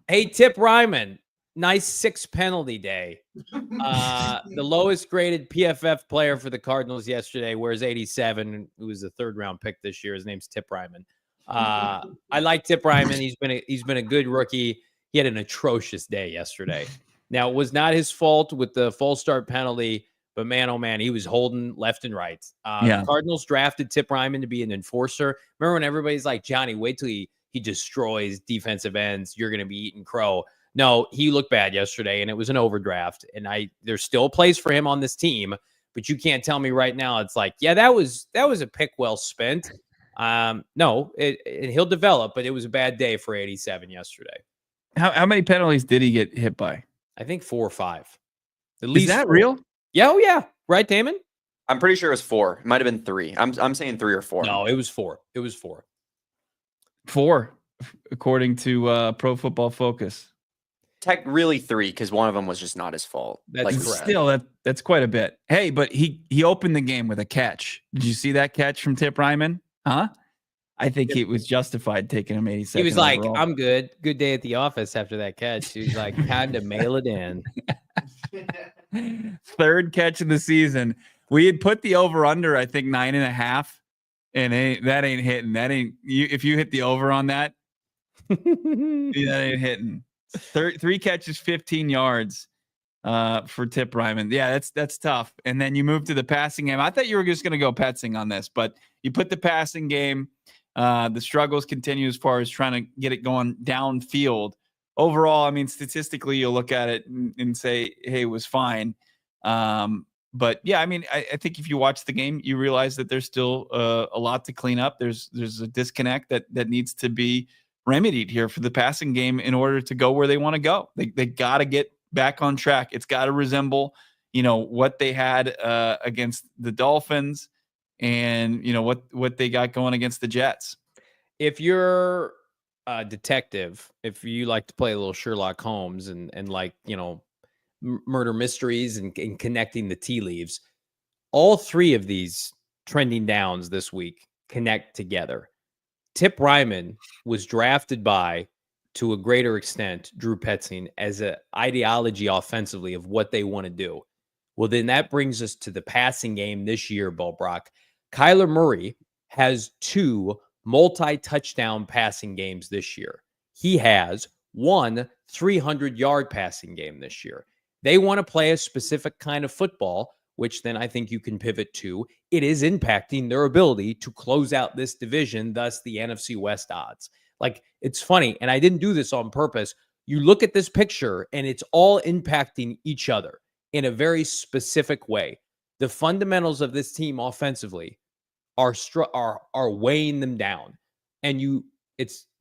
Hey, Tip Ryman, nice 6 penalty day. The lowest graded PFF player for the Cardinals yesterday wears 87, who was a 3rd-round pick this year. His name's Tip Ryman. I like Tip Ryman. He's been a good rookie. He had an atrocious day yesterday. Now, it was not his fault with the false start penalty, but man, oh man, he was holding left and right. The Cardinals drafted Tip Ryman to be an enforcer. Remember when everybody's like, Johnny, wait till he destroys defensive ends. You're going to be eating crow. No, he looked bad yesterday, and it was an overdraft. And there's still a place for him on this team, But you can't tell me right now it's like, yeah, that was a pick well spent. No, he'll develop, but it was a bad day for 87 yesterday. How many penalties did he get hit by? I think 4 or 5. At Is least that 4. real? Yeah, oh yeah. Right, Damon? I'm pretty sure it was 4. It might have been 3. I'm saying 3 or 4. No, it was 4. It was 4. 4, according to Pro Football Focus. Really 3, because one of them was just not his fault. That's correct. Still, that's quite a bit. Hey, but he opened the game with a catch. Did you see that catch from Tip Ryman? Huh? I think it was justified taking him 82nd. He was like, overall. I'm good. Good day at the office after that catch. He was like, time to mail it in. 3rd catch of the season. We had put the over-under, I think, 9.5. And that ain't hitting. That ain't you. If you hit the over on that, that ain't hitting. 3 catches, 15 yards for Tip Ryman. Yeah, that's tough. And then you move to the passing game. I thought you were just going to go Petzing on this, but you put the passing game. The struggles continue as far as trying to get it going downfield. Overall, I mean, statistically, you'll look at it and say, hey, it was fine. But yeah, I mean, I think if you watch the game, you realize that there's still a lot to clean up. There's a disconnect that needs to be remedied here for the passing game in order to go where they want to go. They got to get back on track. It's got to resemble, what they had against the Dolphins and, what they got going against the Jets. If you're a detective, if you like to play a little Sherlock Holmes and like, murder mysteries and connecting the tea leaves, all 3 of these trending downs this week connect together. Tip Ryman was drafted by, to a greater extent, Drew Petzing as an ideology offensively of what they want to do. Well, then that brings us to the passing game this year, Brack. Kyler Murray has 2 multi-touchdown passing games this year. He has 1 300-yard passing game this year. They want to play a specific kind of football, which then I think you can pivot to. It is impacting their ability to close out this division, thus the NFC West odds. Like, it's funny, and I didn't do this on purpose. You look at this picture, and it's all impacting each other in a very specific way. The fundamentals of this team offensively are weighing them down. And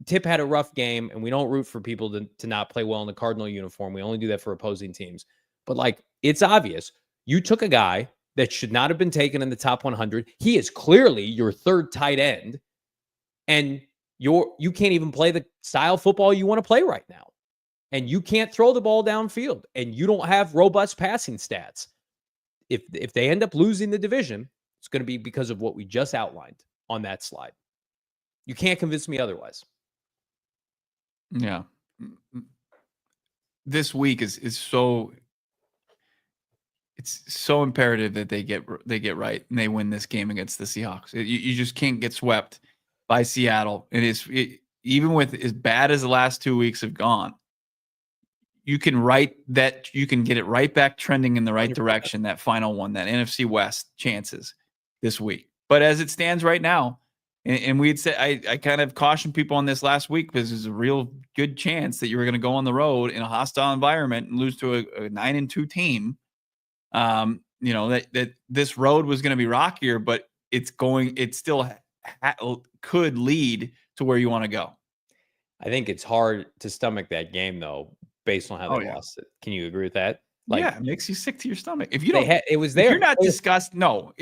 Tip had a rough game, and we don't root for people to not play well in the Cardinal uniform. We only do that for opposing teams. But like, it's obvious. You took a guy that should not have been taken in the top 100. He is clearly your 3rd tight end, and you can't even play the style football you want to play right now. And you can't throw the ball downfield, and you don't have robust passing stats. If they end up losing the division, it's going to be because of what we just outlined on that slide. You can't convince me otherwise. Yeah. This week is so, it's so imperative that they get right and they win this game against the Seahawks. You just can't get swept by Seattle. Even with as bad as the last 2 weeks have gone, you can get it right back trending in the right direction. That final one, that NFC West chances this week. But as it stands right now, and we'd say, I kind of cautioned people on this last week because there's a real good chance that you were going to go on the road in a hostile environment and lose to a 9-2 team. That this road was going to be rockier, but it still could lead to where you want to go. I think it's hard to stomach that game though, based on how they lost it. Can you agree with that? Like, yeah, it makes you sick to your stomach. If you don't, it was there. If you're not disgusted. No,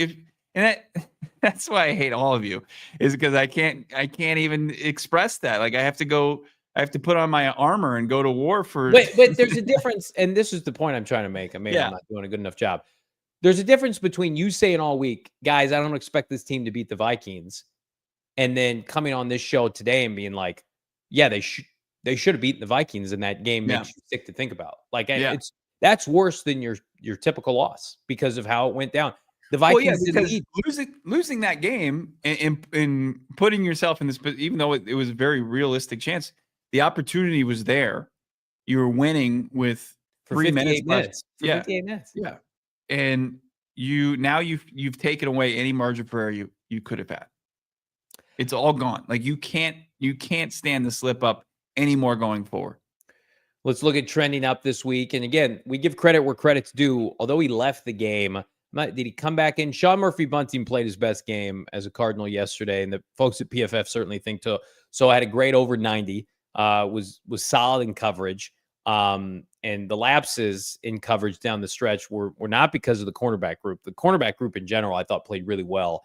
that's why I hate all of you, is because I can't even express that. Like, I have to put on my armor and go to war for. But there's a difference, and this is the point I'm trying to make. I'm not doing a good enough job. There's a difference between you saying all week, guys, I don't expect this team to beat the Vikings, and then coming on this show today and being like, yeah, they should have beaten the Vikings, and that game makes you sick to think about. Like, that's worse than your typical loss because of how it went down. The Vikings losing that game and putting yourself in this, even though it was a very realistic chance, the opportunity was there. You were winning with 3 minutes left. 58 minutes. Yeah. And you've taken away any margin for error you could have had. It's all gone. Like, you can't stand the slip up anymore going forward. Let's look at trending up this week. And again, we give credit where credit's due. Although he left the game, Did he come back in? Sean Murphy-Bunting played his best game as a Cardinal yesterday, and the folks at PFF certainly think so. So I had a great over 90. Was solid in coverage. And the lapses in coverage down the stretch were not because of the cornerback group. The cornerback group in general, I thought, played really well.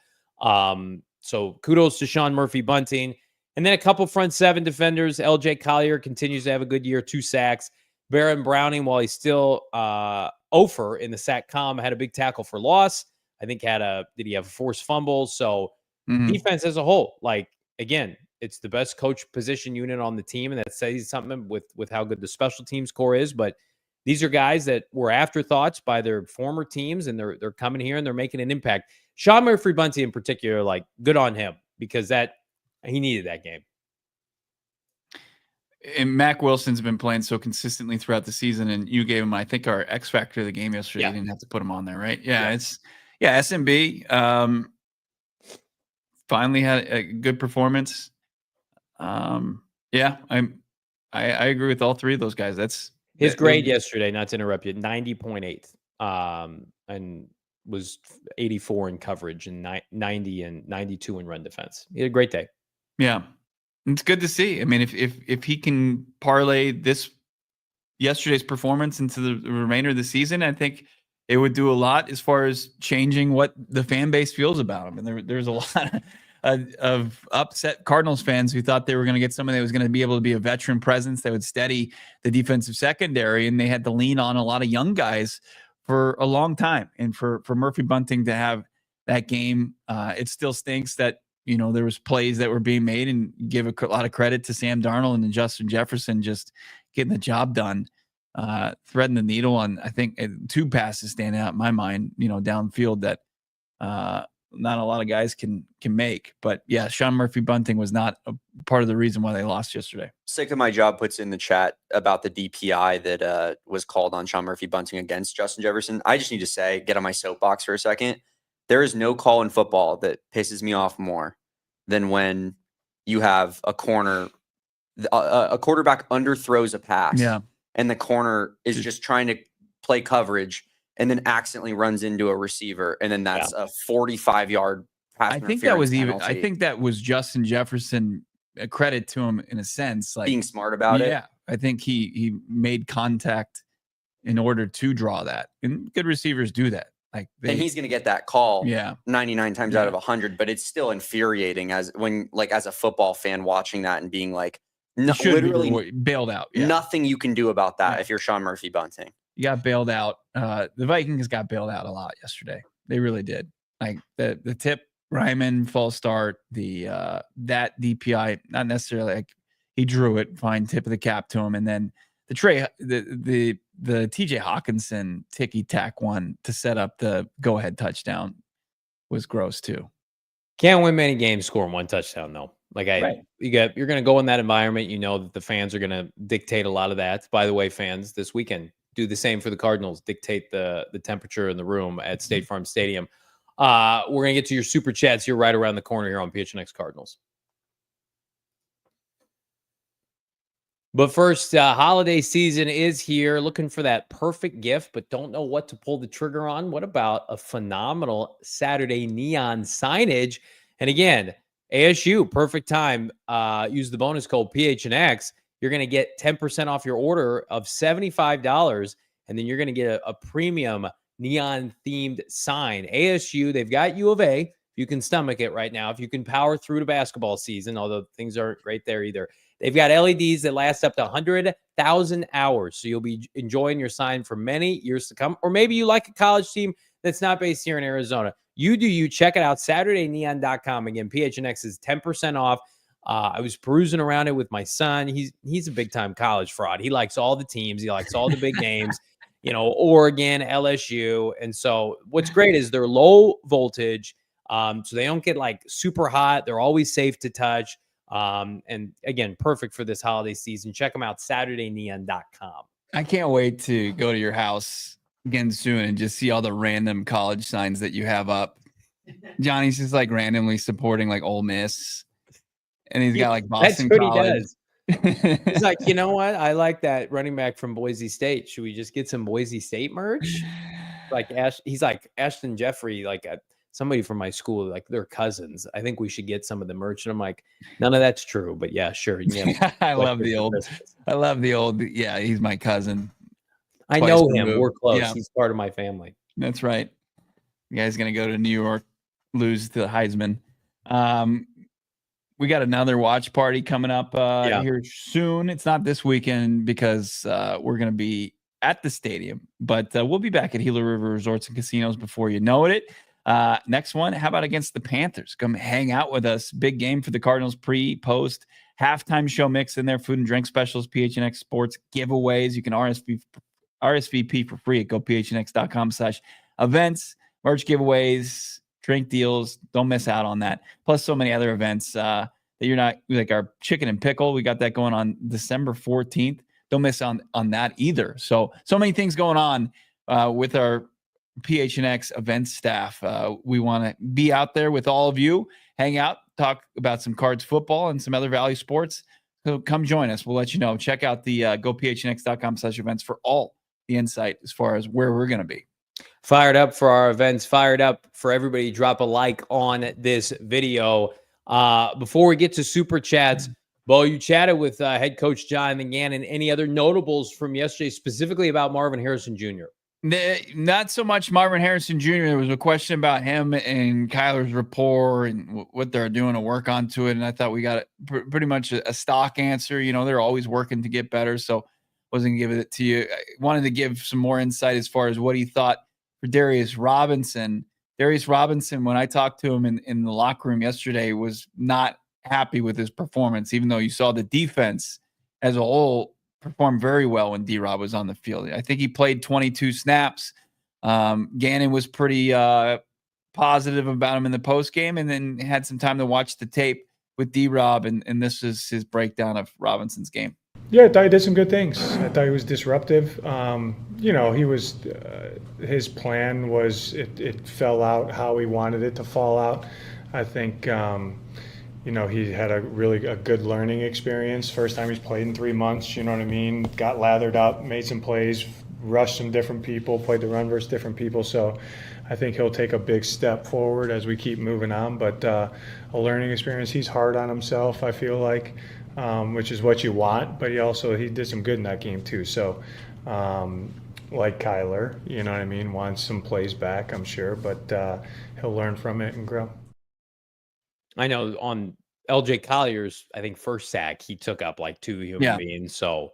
So kudos to Sean Murphy-Bunting. And then a couple front seven defenders. LJ Collier continues to have a good year, 2 sacks. Baron Browning, while he's still over in the sack column, had a big tackle for loss. I think did he have a forced fumble? So defense as a whole, like, again, it's the best coach position unit on the team, and that says something with how good the special teams core is. But these are guys that were afterthoughts by their former teams, and they're coming here and they're making an impact. Sean Murphy-Bunting in particular, like, good on him, because he needed that game. And Mac Wilson's been playing so consistently throughout the season, and you gave him, I think, our X factor of the game yesterday. You didn't have to put him on there, right? SMB finally had a good performance. I agree with all 3 of those guys. That's his grade yesterday, not to interrupt you, 90.8, and was 84 in coverage and 90 and 92 in run defense. He had a great day. Yeah. It's good to see. I mean, if he can parlay yesterday's performance into the remainder of the season, I think it would do a lot as far as changing what the fan base feels about him. And there's a lot of upset Cardinals fans who thought they were going to get someone that was going to be able to be a veteran presence that would steady the defensive secondary, and they had to lean on a lot of young guys for a long time. And for Murphy-Bunting to have that game, it still stinks that there was plays that were being made, and give a lot of credit to Sam Darnold and Justin Jefferson just getting the job done, threading the needle on, I think, 2 passes standing out in my mind, downfield that not a lot of guys can make. But yeah, Sean Murphy-Bunting was not a part of the reason why they lost yesterday. Sick of My Job puts in the chat about the DPI that was called on Sean Murphy-Bunting against Justin Jefferson. I just need to get on my soapbox for a second. There is no call in football that pisses me off more than when you have a quarterback underthrows a pass, and the corner is just trying to play coverage and then accidentally runs into a receiver, and then that's a 45-yard pass. I think that was Justin Jefferson. A credit to him in a sense, like being smart about it. Yeah, I think he made contact in order to draw that, and good receivers do that. And he's going to get that call 99 times out of 100, but it's still infuriating as a football fan watching that and being like, literally bailed out. Nothing you can do about that if you're Sean Murphy-Bunting. You got bailed out. The Vikings got bailed out a lot yesterday. They really did. Like the tip, Ryman, false start, that DPI, not necessarily he drew it, fine, tip of the cap to him, and then the TJ Hawkinson ticky-tack one to set up the go-ahead touchdown was gross too. Can't win many games scoring 1 touchdown though. You're going to go in that environment. That the fans are going to dictate a lot of that. By the way, fans, this weekend do the same for the Cardinals. Dictate the temperature in the room at State Farm Stadium. We're going to get to your super chats here right around the corner here on PHNX Cardinals. But first, holiday season is here. Looking for that perfect gift, but don't know what to pull the trigger on. What about a phenomenal Saturday neon signage? And again, ASU, perfect time. Use the bonus code PHNX. You're going to get 10% off your order of $75, and then you're going to get a premium neon-themed sign. ASU, they've got U of A. You can stomach it right now. If you can power through to basketball season, although things aren't great there either. They've got LEDs that last up to 100,000 hours. So you'll be enjoying your sign for many years to come. Or maybe you like a college team that's not based here in Arizona. You do you. Check it out, SaturdayNeon.com. Again, PHNX is 10% off. I was perusing around it with my son. He's a big-time college fraud. He likes all the teams. He likes all the big names, Oregon, LSU. And so what's great is they're low voltage, so they don't get super hot. They're always safe to touch. And again, perfect for this holiday season. Check them out, SaturdayNeon.com. I can't wait to go to your house again soon and just see all the random college signs that you have up. Johnny's just randomly supporting Ole Miss, and he's got Boston that's what College. He does. He's like, you know what? I like that running back from Boise State. Should we just get some Boise State merch? like he's like Ashton Jeffrey, like somebody from my school, like they're cousins. I think we should get some of the merch. And I'm like, none of that's true, but yeah, sure. Yeah, I love the old. Yeah, he's my cousin. I Twice know him. removed. We're close. Yeah. He's part of my family. That's right. You guys gonna go to New York, lose to the Heisman. We got another watch party coming up here soon. It's not this weekend because we're going to be at the stadium, but we'll be back at Gila River Resorts and Casinos before you know it. Next one, how about against the Panthers? Come hang out with us. Big game for the Cardinals pre-post halftime show mix in there, food and drink specials, PHNX sports giveaways. You can RSVP for free at gophnx.com/events, merch giveaways, drink deals. Don't miss out on that. Plus so many other events that you're not, like our chicken and pickle. We got that going on December 14th. Don't miss on that either. So many things going on with our PHNX events staff. We want to be out there with all of you, hang out, talk about some Cards football and some other Valley sports. So come join us. We'll let you know. Check out the gophnx.com/events for all the insight as far as where we're going to be. Fired up for our events, fired up for everybody. Drop a like on this video. Before we get to super chats, Bo, you chatted with head coach Jonathan Gannon. Any other notables from yesterday, specifically about Marvin Harrison Jr.? Not so much Marvin Harrison Jr. There was a question about him and Kyler's rapport and what they're doing to work onto it. And I thought we got pretty much a stock answer. You know, they're always working to get better. So wasn't going to give it to you. I wanted to give some more insight as far as what he thought for Darius Robinson. Darius Robinson, when I talked to him in the locker room yesterday, was not happy with his performance, even though you saw the defense as a whole performed very well when D-Rob was on the field. I think he played 22 snaps. Gannon was pretty positive about him in the postgame, and then had some time to watch the tape with D-Rob, and this is his breakdown of Robinson's game. Yeah, I thought he did some good things. I thought he was disruptive. You know, he was his plan was it fell out how he wanted it to fall out. I think you know, he had a good learning experience. First time he's played in 3 months, you know what I mean? Got lathered up, made some plays, rushed some different people, played the run versus different people. So I think he'll take a big step forward as we keep moving on. But a learning experience. He's hard on himself, I feel like. Which is what you want, but he did some good in that game too. So, like Kyler, you know what I mean, wants some plays back, I'm sure, but he'll learn from it and grow. I know on LJ Collier's, I think, first sack, he took up like 2 human beings. So,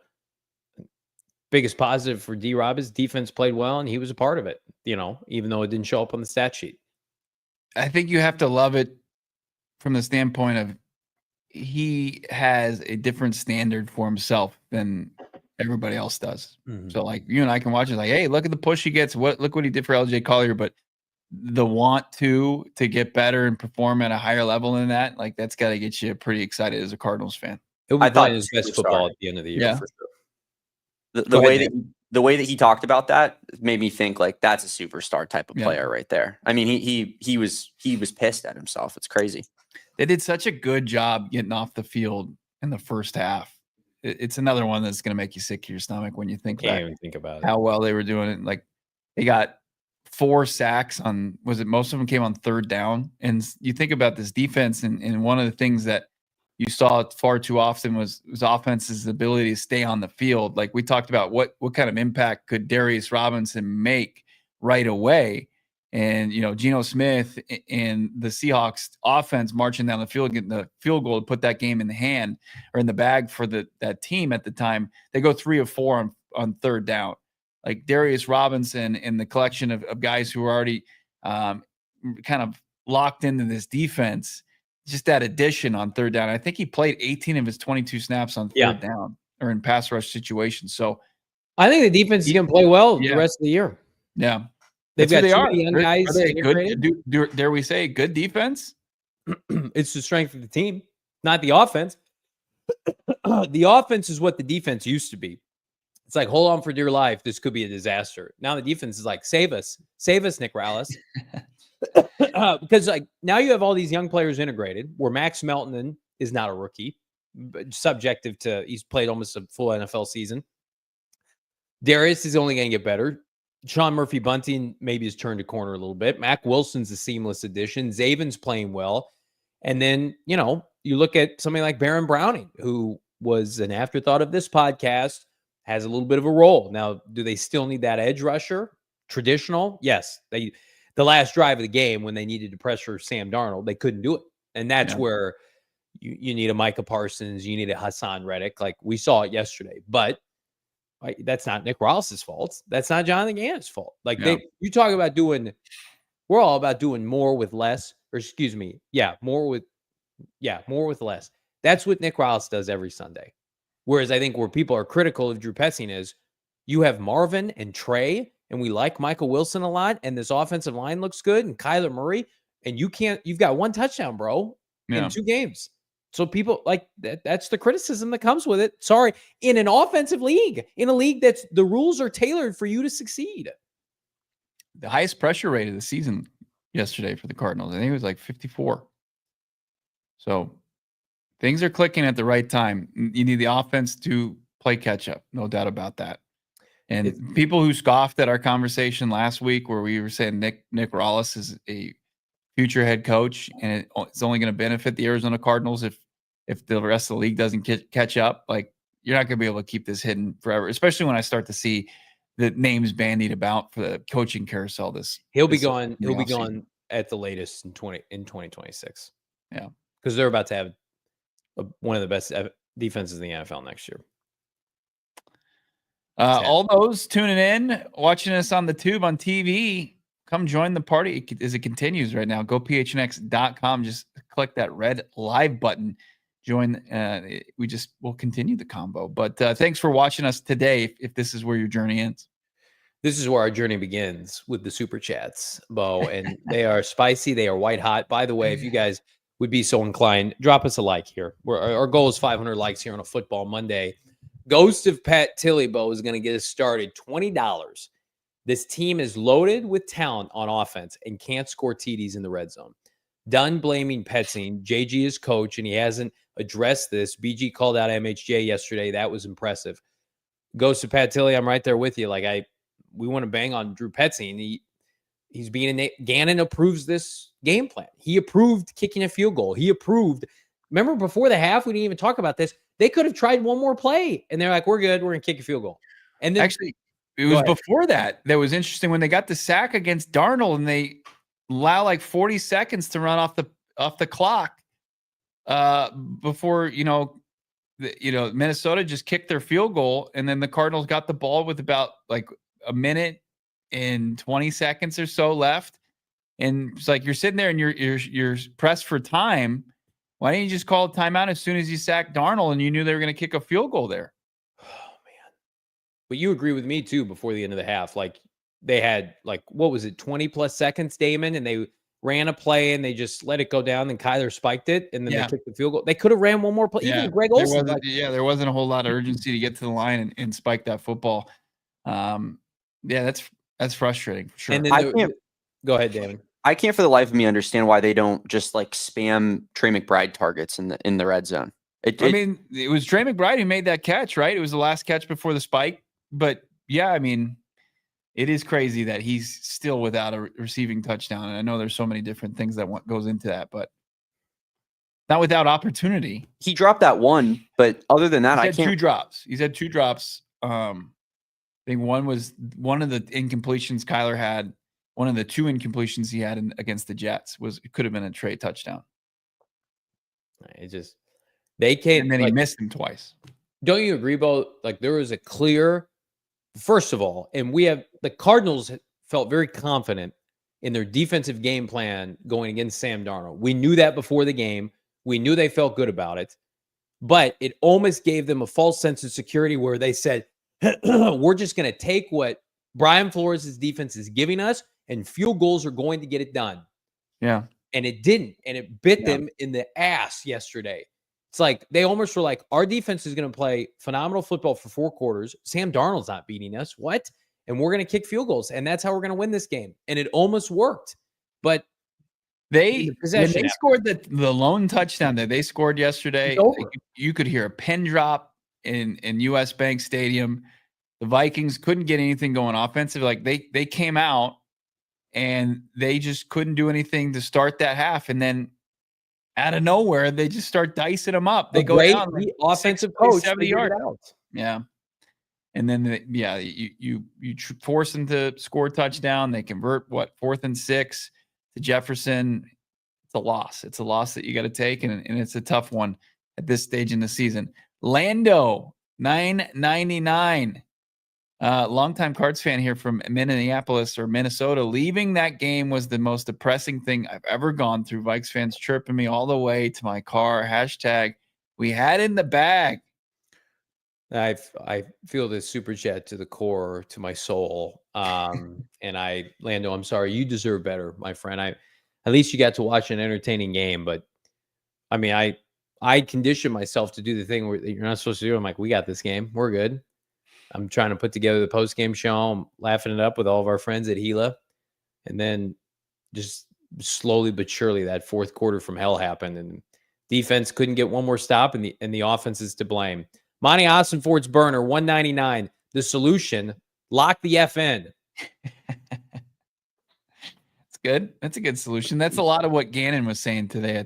biggest positive for D-Rob is defense played well, and he was a part of it, you know, even though it didn't show up on the stat sheet. I think you have to love it from the standpoint of he has a different standard for himself than everybody else does. Mm-hmm. So like you and I can watch it like, hey, look at the push he gets. Look what he did for LJ Collier. But the want to get better and perform at a higher level than that, like that's got to get you pretty excited as a Cardinals fan. I thought his best football at the end of the year for sure. The way that he talked about that made me think like that's a superstar type of player right there. I mean, he was pissed at himself. It's crazy. They did such a good job getting off the field in the first half. It's another one that's going to make you sick to your stomach when you think about how well they were doing it. Like they got 4 sacks on, most of them came on 3rd down. And you think about this defense, and one of the things that you saw far too often was offense's ability to stay on the field. Like we talked about what kind of impact could Darius Robinson make right away. And, you know, Geno Smith and the Seahawks offense marching down the field, getting the field goal to put that game in the hand or in the bag for that team at the time. They go 3 of 4 on 3rd down. Like Darius Robinson and the collection of guys who are already kind of locked into this defense, just that addition on 3rd down. I think he played 18 of his 22 snaps on 3rd down or in pass rush situations. So I think the defense is going to play well the rest of the year. Yeah. They've got too many young guys. Are they good? Dare we say good defense? It's the strength of the team, not the offense. The offense is what the defense used to be. It's like, hold on for dear life. This could be a disaster. Now the defense is like, save us, Nick Rallis. Because like now you have all these young players integrated where Max Melton is not a rookie, but subjective to he's played almost a full NFL season. Darius is only going to get better. Sean Murphy-Bunting maybe has turned a corner a little bit. Mac Wilson's a seamless addition. Zaven's playing well. And then, you look at somebody like Baron Browning, who was an afterthought of this podcast, has a little bit of a role. Now, do they still need that edge rusher? Traditional? Yes. The last drive of the game when they needed to pressure Sam Darnold, they couldn't do it. And that's where you need a Micah Parsons, you need a Hassan Reddick. Like we saw it yesterday. But that's not Nick Rollis's fault. That's not Jonathan Gannon's fault. Like you talk about we're all about doing more with less, or excuse me. More with less. That's what Nick Rollis does every Sunday. Whereas I think where people are critical of Drew Petzing is you have Marvin and Trey, and we like Michael Wilson a lot, and this offensive line looks good, and Kyler Murray, and you've got one touchdown, bro, in 2 games. So people like that's the criticism that comes with it. Sorry, in an offensive league, in a league that's the rules are tailored for you to succeed. The highest pressure rate of the season yesterday for the Cardinals, I think it was like 54. So things are clicking at the right time. You need the offense to play catch up, no doubt about that. And people who scoffed at our conversation last week where we were saying Nick Rollis is a future head coach and it's only going to benefit the Arizona Cardinals if the rest of the league doesn't catch up, like you're not going to be able to keep this hidden forever, especially when I start to see the names bandied about for the coaching carousel. He'll be gone at the latest in 2026. Yeah. Because they're about to have one of the best defenses in the NFL next year. All those tuning in, watching us on the tube on TV, come join the party as it continues right now. Go phnx.com. Just click that red live button. Join. We'll continue the combo. But thanks for watching us today. If this is where your journey ends. This is where our journey begins with the super chats, Bo, and they are spicy. They are white hot. By the way, if you guys would be so inclined, drop us a like here. Our goal is 500 likes here on a football Monday. Ghost of Pat Tilley, Bo, is going to get us started. $20. This team is loaded with talent on offense and can't score TDs in the red zone. Done blaming Petzing. JG is coach, and he hasn't addressed this. BG called out MHJ yesterday. That was impressive. Ghost of Pat Tilley, I'm right there with you. We want to bang on Drew Petzing. He's being Gannon approves this game plan. He approved kicking a field goal. He approved. Remember before the half, we didn't even talk about this. They could have tried one more play, and they're like, "We're good. We're gonna kick a field goal." And then actually, it was before that was interesting when they got the sack against Darnold, and they allow like 40 seconds to run off the clock before Minnesota just kicked their field goal, and then the Cardinals got the ball with about like a minute and 20 seconds or so left, and it's like you're sitting there and you're pressed for time. Why didn't you just call a timeout as soon as you sacked Darnold and you knew they were going to kick a field goal there? Oh man! But you agree with me too. Before the end of the half, like they had what was it, 20 plus seconds, Damon, and they ran a play and they just let it go down. And Kyler spiked it, and then they kicked the field goal. They could have ran one more play. Even Greg Olsen. There wasn't a whole lot of urgency to get to the line and spike that football. That's frustrating for sure. And then go ahead, Damon. I can't for the life of me understand why they don't just spam Trey McBride targets in the red zone. It was Trey McBride who made that catch, right? It was the last catch before the spike. But yeah, it is crazy that he's still without a receiving touchdown. And I know there's so many different things that goes into that, but not without opportunity. He dropped that one, but other than that, He's had 2 drops. He's had 2 drops. I think one was one of the incompletions Kyler had. One of the 2 incompletions he had against the Jets it could have been a Trey touchdown. They can't. And then he missed him twice. Don't you agree, Bo? There was a clear, first of all, and the Cardinals felt very confident in their defensive game plan going against Sam Darnold. We knew that before the game. We knew they felt good about it, but it almost gave them a false sense of security where they said, we're just going to take what Brian Flores' defense is giving us, and field goals are going to get it done. Yeah. And it didn't. And it bit them in the ass yesterday. It's like they almost were like, our defense is going to play phenomenal football for 4 quarters. Sam Darnold's not beating us. What? And we're going to kick field goals. And that's how we're going to win this game. And it almost worked. But they scored the lone touchdown that they scored yesterday, you could hear a pin drop in US Bank Stadium. The Vikings couldn't get anything going offensive. Like they came out and they just couldn't do anything to start that half. And then out of nowhere, they just start dicing them up. They go down like offensive 60, coach 70 figured yards. it out. Yeah. And then, you force them to score a touchdown. They convert 4th and 6 to Jefferson. It's a loss. It's a loss that you got to take, and it's a tough one at this stage in the season. Lando, $9.99. Longtime Cards fan here from Minneapolis or Minnesota. Leaving that game was the most depressing thing I've ever gone through. Vikes fans chirping me all the way to my car. Hashtag we had in the bag. I feel this super chat to the core, to my soul. And Lando, I'm sorry, you deserve better, my friend. At least you got to watch an entertaining game. But I mean, I conditioned myself to do the thing where you're not supposed to do. I'm like, we got this game. We're good. I'm trying to put together the post-game show. I'm laughing it up with all of our friends at Gila. And then just slowly but surely that fourth quarter from hell happened. And defense couldn't get one more stop, and the offense is to blame. Monty Ossenfort's burner, $1.99. The solution, lock the F in. That's good. That's a good solution. That's a lot of what Gannon was saying today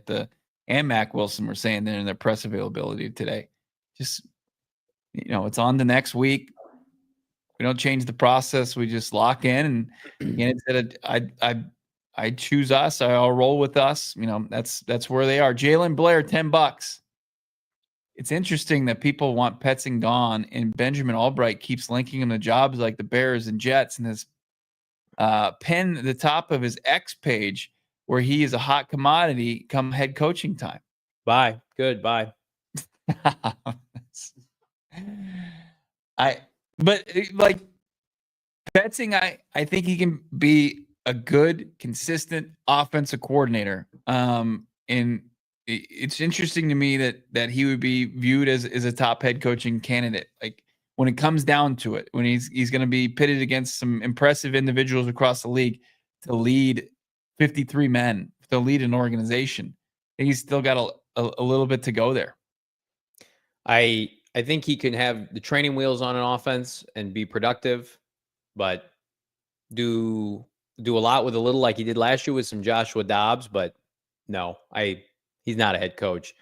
and Mac Wilson were saying there in their press availability today. Just, it's on to next week. We don't change the process. We just lock in. And Gannon said, I choose us. I'll roll with us. That's where they are. Jalen Blair, $10. It's interesting that people want Petzing gone, and Benjamin Albright keeps linking him to jobs like the Bears and Jets, and has pinned the top of his X page where he is a hot commodity come head coaching time. Bye. Good. Bye. But like Petzing, I think he can be a good, consistent offensive coordinator. And it's interesting to me that he would be viewed as a top head coaching candidate. Like when it comes down to it, when he's going to be pitted against some impressive individuals across the league to lead 53 men, to lead an organization, he's still got a little bit to go there. I think he can have the training wheels on an offense and be productive, but do a lot with a little, like he did last year with some Joshua Dobbs. But no, he's not a head coach.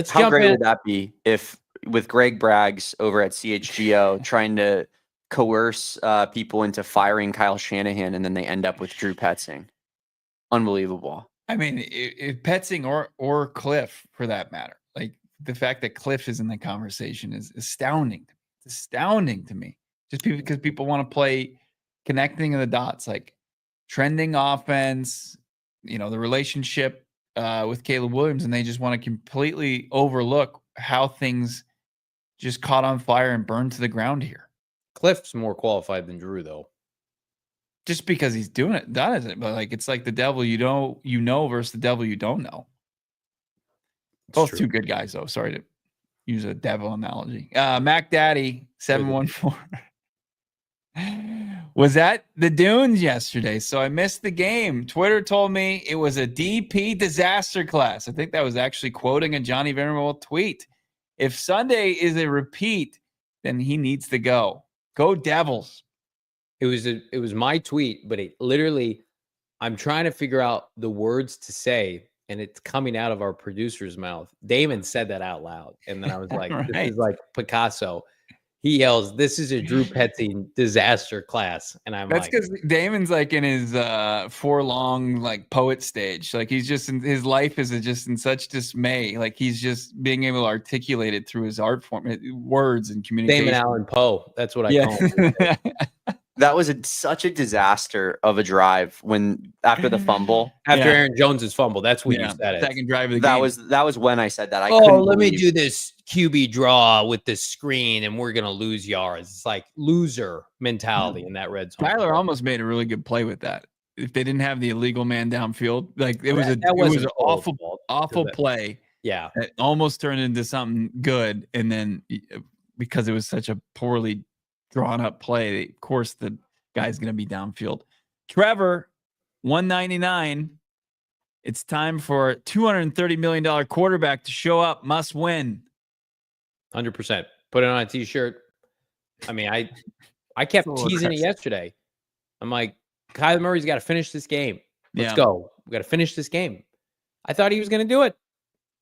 How great would that be if with Greg Braggs over at CHGO trying to coerce people into firing Kyle Shanahan, and then they end up with Drew Petzing? Unbelievable. I mean, if Petzing or Cliff for that matter, like the fact that Cliff is in the conversation is astounding. It's astounding to me. Just because people want to play connecting the dots, like trending offense, the relationship with Caleb Williams, and they just want to completely overlook how things just caught on fire and burned to the ground here. Cliff's more qualified than Drew, though. Just because he's done it, but like it's like the devil you know versus the devil you don't know. Both two good guys, though. Sorry to use a devil analogy. Mac Daddy 714 was at the Dunes yesterday, so I missed the game. Twitter told me it was a DP disaster class. I think that was actually quoting a Johnny Venerable tweet. If Sunday is a repeat, then he needs to go. Go Devils. It was my tweet, but it literally, I'm trying to figure out the words to say, and it's coming out of our producer's mouth. Damon said that out loud, and then I was like, right. This is like Picasso. He yells, "This is a Drew Petzing disaster class," and That's because Damon's like in his forlong like poet stage. Like he's just his life is just in such dismay. Like he's just being able to articulate it through his art form, words and communication. Damon Allen Poe. That's what I call him. That was such a disaster of a drive after the fumble. After Aaron Jones's fumble. That's when you said it. Second drive of the game. That was when I said that. Let me do this QB draw with this screen and we're going to lose yards. It's like loser mentality in that red zone. Tyler almost made a really good play with that. If they didn't have the illegal man downfield, like it was an awful play. Yeah. It almost turned into something good. And then because it was such a poorly drawn up play, of course the guy's going to be downfield. Trevor, $199. It's time for a $230 million quarterback to show up. Must win. 100%. Put it on a t-shirt. I mean, I kept a little teasing it aggressive. yesterday. I'm like, Kyler Murray's got to finish this game. Let's go. We got to finish this game. I thought he was going to do it.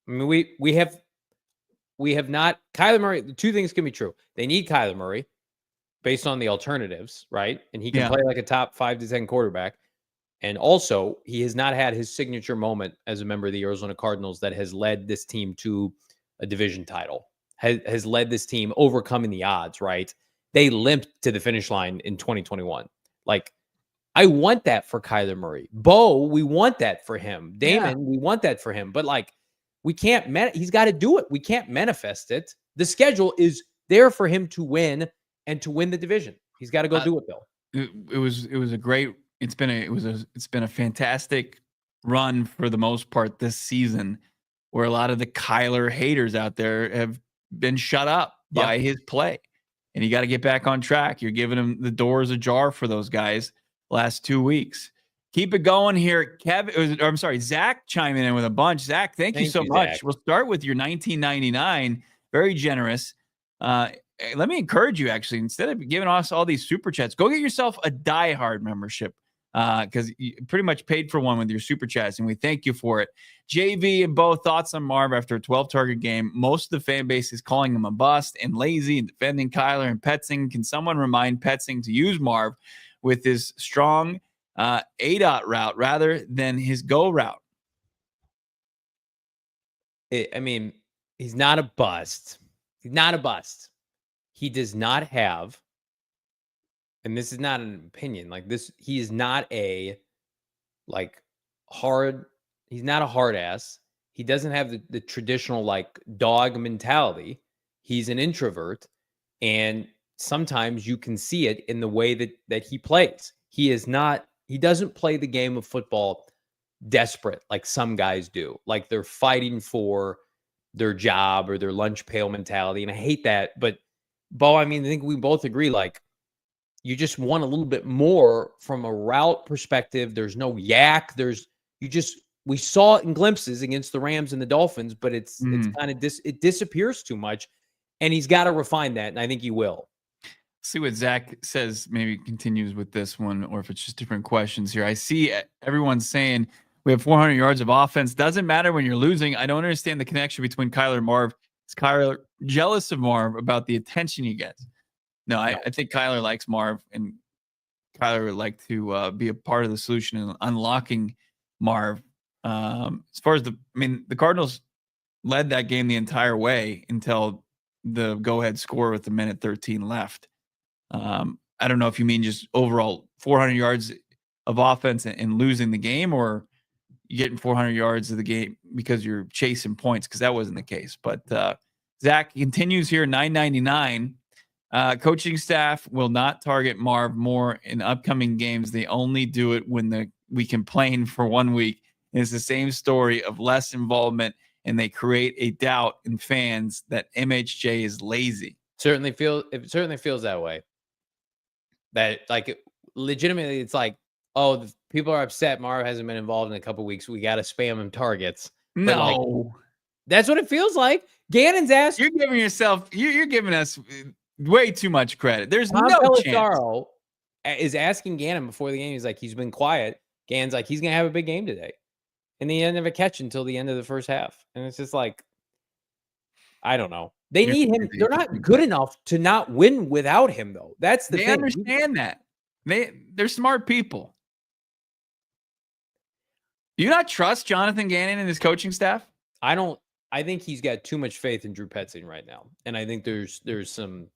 I mean, we have not. Kyler Murray, the two things can be true. They need Kyler Murray based on the alternatives, right? And he can play like a top 5 to 10 quarterback. And also, he has not had his signature moment as a member of the Arizona Cardinals that has led this team to a division title, has led this team overcoming the odds, right? They limped to the finish line in 2021. Like, I want that for Kyler Murray. Bo, we want that for him. Damon, we want that for him. But, like, we can't, he's got to do it. We can't manifest it. The schedule is there for him to win and to win the division. He's got to go do it, Bill. It was a great, it's been a fantastic run for the most part this season, where a lot of the Kyler haters out there have been shut up by his play. And you got to get back on track. You're giving him the doors ajar for those guys last 2 weeks. Keep it going here. Zach chiming in with a bunch. Zach, thank you so much. Zach. We'll start with your $19.99. Very generous. Let me encourage you, actually, instead of giving us all these super chats, go get yourself a diehard membership, because you pretty much paid for one with your super chats, and we thank you for it. JV and Bo, thoughts on Marv after a 12-target game? Most of the fan base is calling him a bust and lazy and defending Kyler and Petzing. Can someone remind Petzing to use Marv with his strong A-dot route rather than his go route? I mean, he's not a bust. He's not a bust. He does not have, and this is not an opinion, like this, he is not a, like, hard, he's not a hard ass. He doesn't have the traditional, like, dog mentality. He's an introvert, and sometimes you can see it in the way that he plays. He doesn't play the game of football desperate like some guys do. Like, they're fighting for their job or their lunch pail mentality, and I hate that. But Bo, I mean, I think we both agree, like, you just want a little bit more from a route perspective. There's no yak. We saw it in glimpses against the Rams and the Dolphins, but it's kind of it disappears too much, and he's got to refine that, and I think he will. See what Zach says, maybe continues with this one, or if it's just different questions here. I see everyone's saying we have 400 yards of offense. Doesn't matter when you're losing. I don't understand the connection between Kyler and Marv. Is Kyler jealous of Marv about the attention he gets? No, I think Kyler likes Marv, and Kyler would like to be a part of the solution in unlocking Marv. As far as the Cardinals led that game the entire way until the go-ahead score with the minute 13 left. I don't know if you mean just overall 400 yards of offense and losing the game, or you getting 400 yards of the game because you're chasing points, because that wasn't the case. But Zach continues here, $9.99. Coaching staff will not target Marv more in upcoming games. They only do it when we complain for 1 week. And it's the same story of less involvement, and they create a doubt in fans that MHJ is lazy. It certainly feels that way. That, like, legitimately, it's like, oh, people are upset Marv hasn't been involved in a couple weeks. We got to spam him targets. No, like, that's what it feels like. Gannon's asked. You're giving us way too much credit. There's Tom no Pelissaro is asking Gannon before the game. He's like, he's been quiet. Gannon's like, he's gonna have a big game today, and he didn't have a catch until the end of the first half. And it's just like, I don't know. They need him. They're not good enough to not win without him, though. That's the thing. They understand that. They're smart people. Do you not trust Jonathan Gannon and his coaching staff? I don't. I think he's got too much faith in Drew Petzing right now, and I think there's some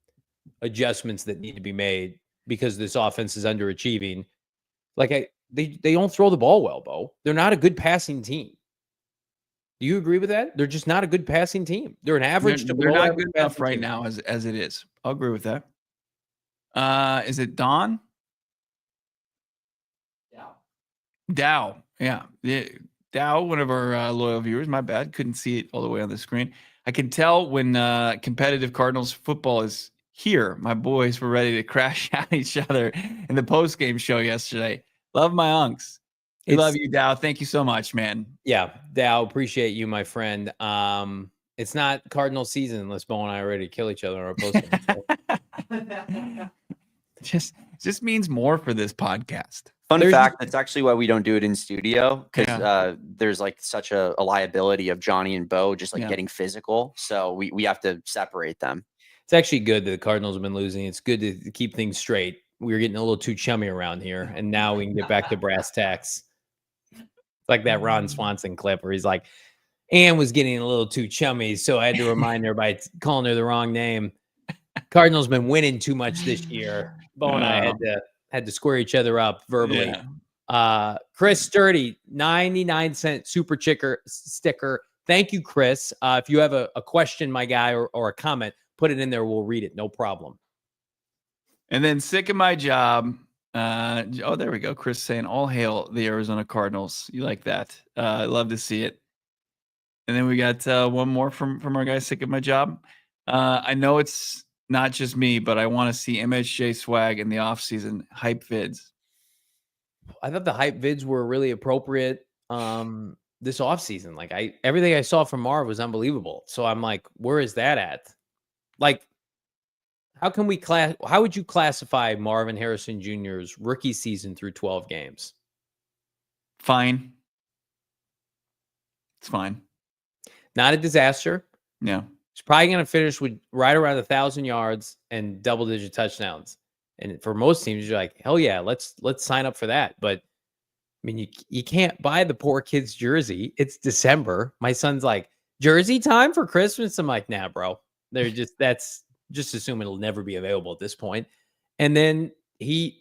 adjustments that need to be made because this offense is underachieving. Like, they don't throw the ball well, Bo. They're not a good passing team. Do you agree with that? They're just not a good passing team. They're an average to below. They're not good enough right now as it is. I'll agree with that. Is it Don? Dow. Yeah. Dow, one of our loyal viewers. My bad. Couldn't see it all the way on the screen. I can tell when competitive Cardinals football is here. My boys were ready to crash at each other in the post-game show yesterday. Love my unks. We love you, Dow. Thank you so much, man. Yeah, Dow, appreciate you, my friend. It's not Cardinal season unless Bo and I are ready to kill each other on our post-game. just means more for this podcast. Fun fact, that's actually why we don't do it in studio, because there's like such a liability of Johnny and Bo just like getting physical. So we have to separate them. It's actually good that the Cardinals have been losing. It's good to keep things straight. We were getting a little too chummy around here, and now we can get back to brass tacks. It's like that Ron Swanson clip where he's like, Ann was getting a little too chummy, so I had to remind her by calling her the wrong name. Cardinals been winning too much this year. Bo and I had to square each other up verbally. Chris Sturdy, 99-cent super sticker. Thank you, Chris. If you have a question, my guy, or a comment, put it in there. We'll read it. No problem. And then sick of my job. There we go. Chris saying, all hail the Arizona Cardinals. You like that? I love to see it. And then we got one more from our guy, sick of my job. I know it's not just me, but I want to see MSJ swag in the offseason. Hype vids. I thought the hype vids were really appropriate this offseason. Like everything I saw from Marv was unbelievable. So I'm like, where is that at? Like, how would you classify Marvin Harrison Jr.'s rookie season through 12 games? Fine. It's fine. Not a disaster. Yeah. He's probably going to finish with right around 1,000 yards and double-digit touchdowns. And for most teams, you're like, hell yeah, let's sign up for that. But I mean, you can't buy the poor kid's jersey. It's December. My son's like, jersey time for Christmas. I'm like, nah, bro. Just assume it'll never be available at this point. And then the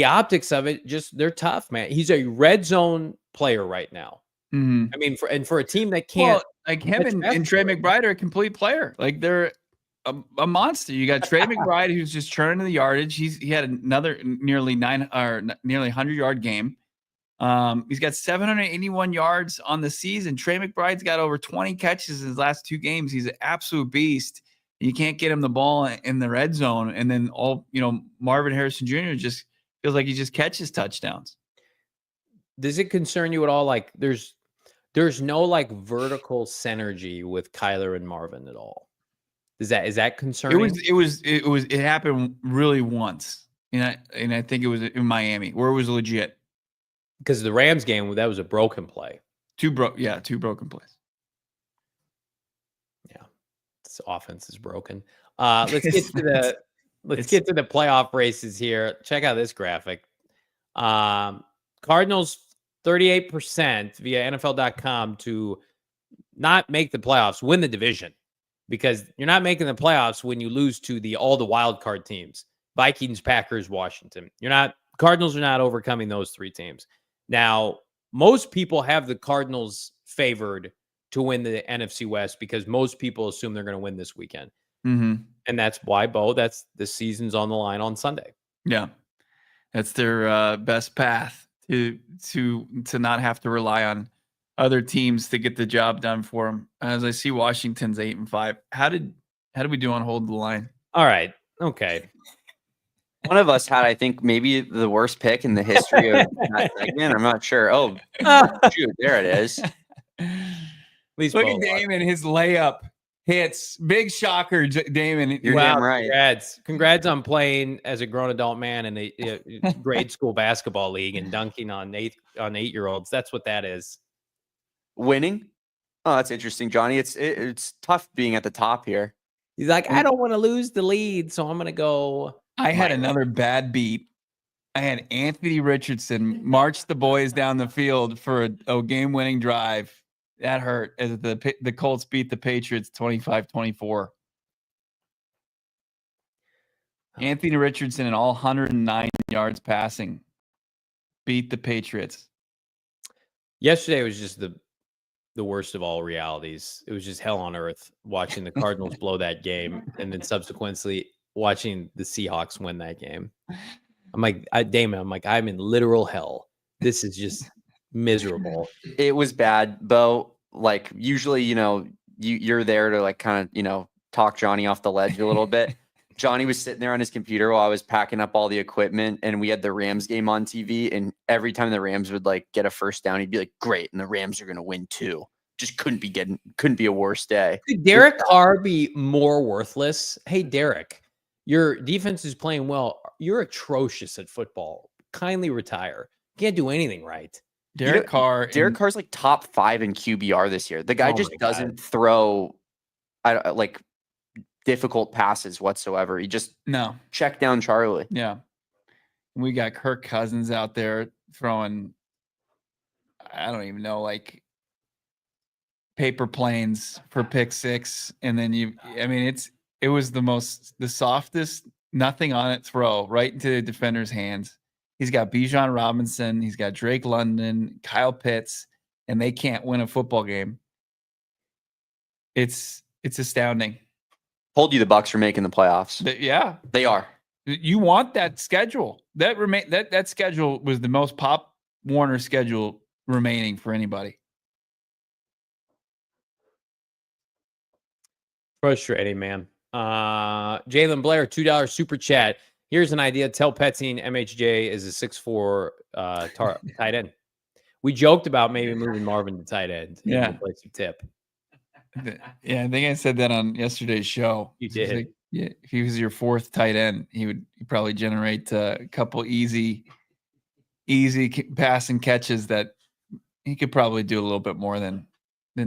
optics of it, they're tough, man. He's a red zone player right now. Mm-hmm. I mean, for a team that can't, like him and Trey McBride are a complete player. Like they're a monster. You got Trey McBride who's just churning the yardage. He had another nearly 100-yard game. He's got 781 yards on the season. Trey McBride's got over 20 catches in his last 2 games. He's an absolute beast. You can't get him the ball in the red zone, and then Marvin Harrison Jr. just feels like he just catches touchdowns. Does it concern you at all? Like there's no like vertical synergy with Kyler and Marvin at all. Is that concerning? It happened really once, and I think it was in Miami where it was legit. Because the Rams game, that was a broken play. 2 broken plays. Yeah, this offense is broken. Let's get to the playoff races here. Check out this graphic. Cardinals 38% via NFL.com to not make the playoffs, win the division, because you're not making the playoffs when you lose to all the wild card teams: Vikings, Packers, Washington. Cardinals are not overcoming those 3 teams. Now, most people have the Cardinals favored to win the NFC West because most people assume they're going to win this weekend. Mm-hmm. And that's why, Bo, the season's on the line on Sunday. Yeah. That's their best path to not have to rely on other teams to get the job done for them. As I see Washington's 8-5. How did we do on Hold the Line? All right. Okay. One of us had, I think, maybe the worst pick in the history of that segment. I'm not sure. Oh, shoot, there it is. Look at Damon, his layup hits. Big shocker, Damon. You're damn right. Congrats on playing as a grown adult man in a grade school basketball league and dunking on 8-year-olds. That's what that is. Winning? Oh, that's interesting, Johnny. It's tough being at the top here. He's like, I don't want to lose the lead, so I'm going to go. I had another bad beat. I had Anthony Richardson march the boys down the field for a game-winning drive. That hurt as the Colts beat the Patriots 25-24. Anthony Richardson and all 109 yards passing beat the Patriots. Yesterday was just the worst of all realities. It was just hell on earth watching the Cardinals blow that game and then subsequently watching the Seahawks win that game. I'm like, Damon, I'm in literal hell. This is just miserable. It was bad, Bo. Like usually, you're there to like kind of, talk Johnny off the ledge a little bit. Johnny was sitting there on his computer while I was packing up all the equipment, and we had the Rams game on TV. And every time the Rams would like get a first down, he'd be like, "Great!" And the Rams are going to win too. Just couldn't be a worse day. Could Derek Carr be more worthless? Hey, Derek, Your defense is playing well. You're atrocious at football. Kindly retire. Can't do anything right. Derek Carr. Derek Carr's like top 5 in QBR this year. The guy Oh just my doesn't throw like difficult passes whatsoever. He just check down Charlie. Yeah. We got Kirk Cousins out there throwing, I don't even know, like paper planes for pick 6. And then it was the softest, nothing on it throw right into the defender's hands. He's got Bijan Robinson. He's got Drake London, Kyle Pitts, and they can't win a football game. It's astounding. Told you the Bucs are making the playoffs. Yeah, they are. You want that schedule. That schedule was the most Pop Warner schedule remaining for anybody. Frustrating, man. Jalen Blair, $2 super chat. Here's an idea. Tell Petzing MHJ is a 6'4" tight end. We joked about maybe moving Marvin to tight end. Yeah. Replace Tip. Yeah, I think I said that on yesterday's show. You did. Like, yeah, if he was your 4th tight end, he'd probably generate a couple easy passing catches that he could probably do a little bit more than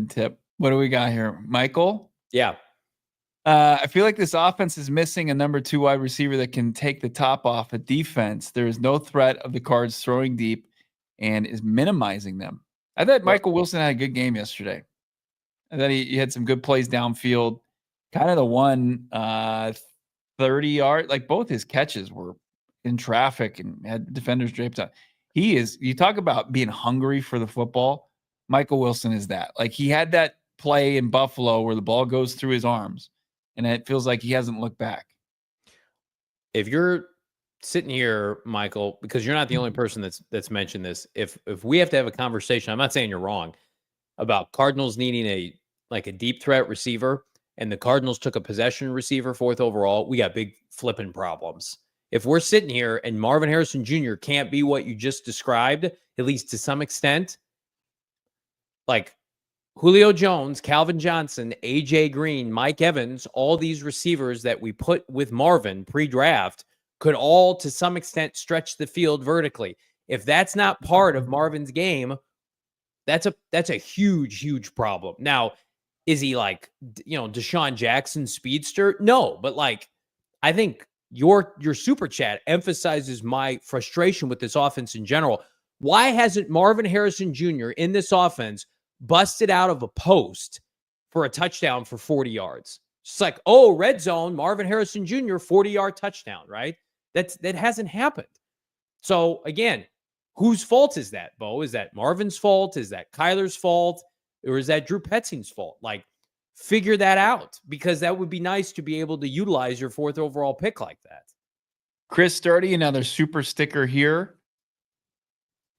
Tip. What do we got here, Michael? Yeah. I feel like this offense is missing a number 2 wide receiver that can take the top off a defense. There is no threat of the Cards throwing deep and is minimizing them. I thought Michael Wilson had a good game yesterday. I thought he had some good plays downfield. Kind of the one 30-yard, like both his catches were in traffic and had defenders draped on. You talk about being hungry for the football. Michael Wilson is that. Like he had that play in Buffalo where the ball goes through his arms. And it feels like he hasn't looked back. If you're sitting here, Michael, because you're not the only person that's mentioned this, if we have to have a conversation, I'm not saying you're wrong, about Cardinals needing a deep threat receiver, and the Cardinals took a possession receiver 4th overall, we got big flipping problems. If we're sitting here and Marvin Harrison Jr. can't be what you just described, at least to some extent, like Julio Jones, Calvin Johnson, AJ Green, Mike Evans, all these receivers that we put with Marvin pre-draft could all to some extent stretch the field vertically. If that's not part of Marvin's game, that's a huge, huge problem. Now, is he like, Deshaun Jackson speedster? No, but like, I think your super chat emphasizes my frustration with this offense in general. Why hasn't Marvin Harrison Jr. in this offense busted out of a post for a touchdown for 40 yards? It's like, red zone, Marvin Harrison Jr., 40-yard touchdown, right? That hasn't happened. So again, whose fault is that, Bo? Is that Marvin's fault? Is that Kyler's fault? Or is that Drew Petzing's fault? Like, figure that out, because that would be nice to be able to utilize your 4th overall pick like that. Chris Sturdy, another super sticker here.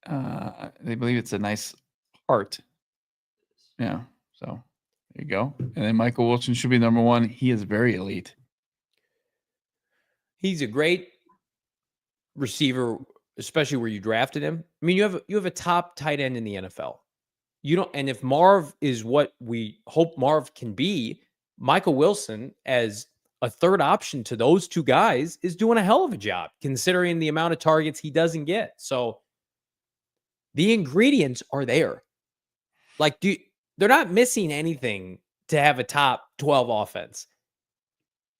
They believe it's a nice heart. Yeah, so there you go. And then Michael Wilson should be number 1. He is very elite. He's a great receiver, especially where you drafted him. I mean, you have a top tight end in the NFL. And if Marv is what we hope Marv can be, Michael Wilson as a 3rd option to those 2 guys is doing a hell of a job considering the amount of targets he doesn't get. So the ingredients are there. Like, they're not missing anything to have a top 12 offense.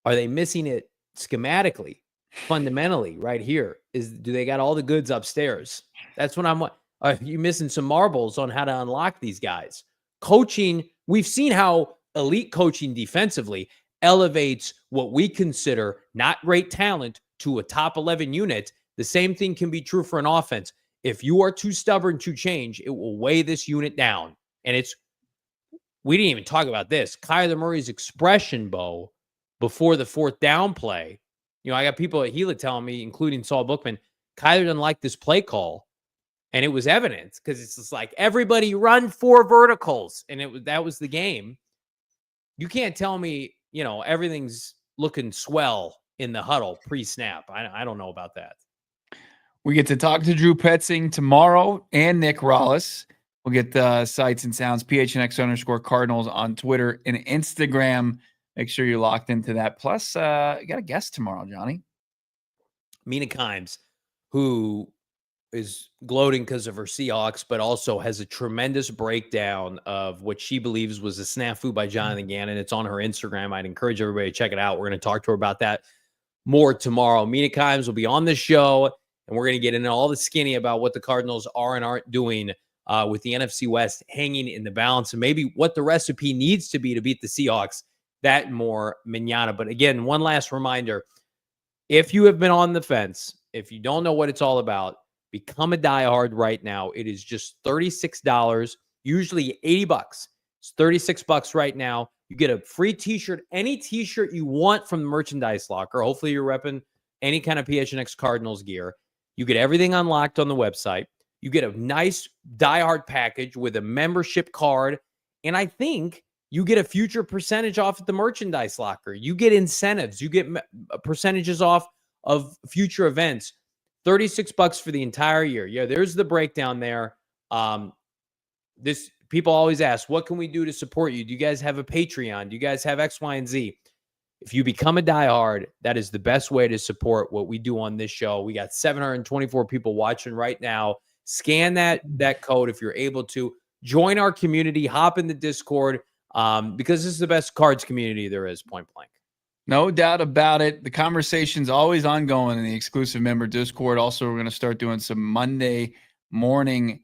Are they missing it schematically, fundamentally, right here? Do they got all the goods upstairs? That's what I'm. Are you missing some marbles on how to unlock these guys? Coaching, we've seen how elite coaching defensively elevates what we consider not great talent to a top 11 unit. The same thing can be true for an offense. If you are too stubborn to change, it will weigh this unit down. And we didn't even talk about this. Kyler Murray's expression, Bo, before the 4th down play. I got people at Gila telling me, including Saul Bookman, Kyler didn't like this play call. And it was evident because it's just like, everybody run 4 verticals. And that was the game. You can't tell me, everything's looking swell in the huddle pre-snap. I don't know about that. We get to talk to Drew Petzing tomorrow and Nick Rollis. We'll get the sights and sounds, PHNX _Cardinals on Twitter and Instagram. Make sure you're locked into that. Plus, you got a guest tomorrow, Johnny. Mina Kimes, who is gloating because of her Seahawks, but also has a tremendous breakdown of what she believes was a snafu by Jonathan Gannon. It's on her Instagram. I'd encourage everybody to check it out. We're going to talk to her about that more tomorrow. Mina Kimes will be on the show, and we're going to get into all the skinny about what the Cardinals are and aren't doing with the NFC West hanging in the balance, and maybe what the recipe needs to be to beat the Seahawks. That and more manana. But again, one last reminder, if you have been on the fence, if you don't know what it's all about, become a diehard right now. It is just $36, usually $80. It's $36 right now. You get a free t-shirt, any t-shirt you want from the merchandise locker. Hopefully you're repping any kind of PHNX Cardinals gear. You get everything unlocked on the website. You get a nice diehard package with a membership card. And I think you get a future percentage off at the merchandise locker. You get incentives. You get percentages off of future events. $36 for the entire year. Yeah, there's the breakdown there. This people always ask, what can we do to support you? Do you guys have a Patreon? Do you guys have X, Y, and Z? If you become a diehard, that is the best way to support what we do on this show. We got 724 people watching right now. Scan that code if you're able to. Join our community. Hop in the Discord because this is the best cards community there is, point blank. No doubt about it. The conversation's always ongoing in the exclusive member Discord. Also, we're going to start doing some Monday morning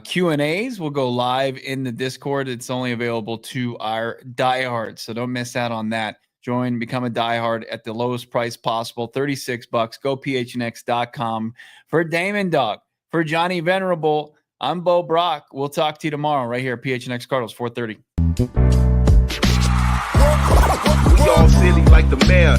Q&As. We'll go live in the Discord. It's only available to our diehards, so don't miss out on that. Join, become a diehard at the lowest price possible, $36. Go phnx.com. For Damon, Dawg, for Johnny Venerable, I'm Bo Brack. We'll talk to you tomorrow right here at PHNX Cardinals, 4:30. We all silly like the mayor.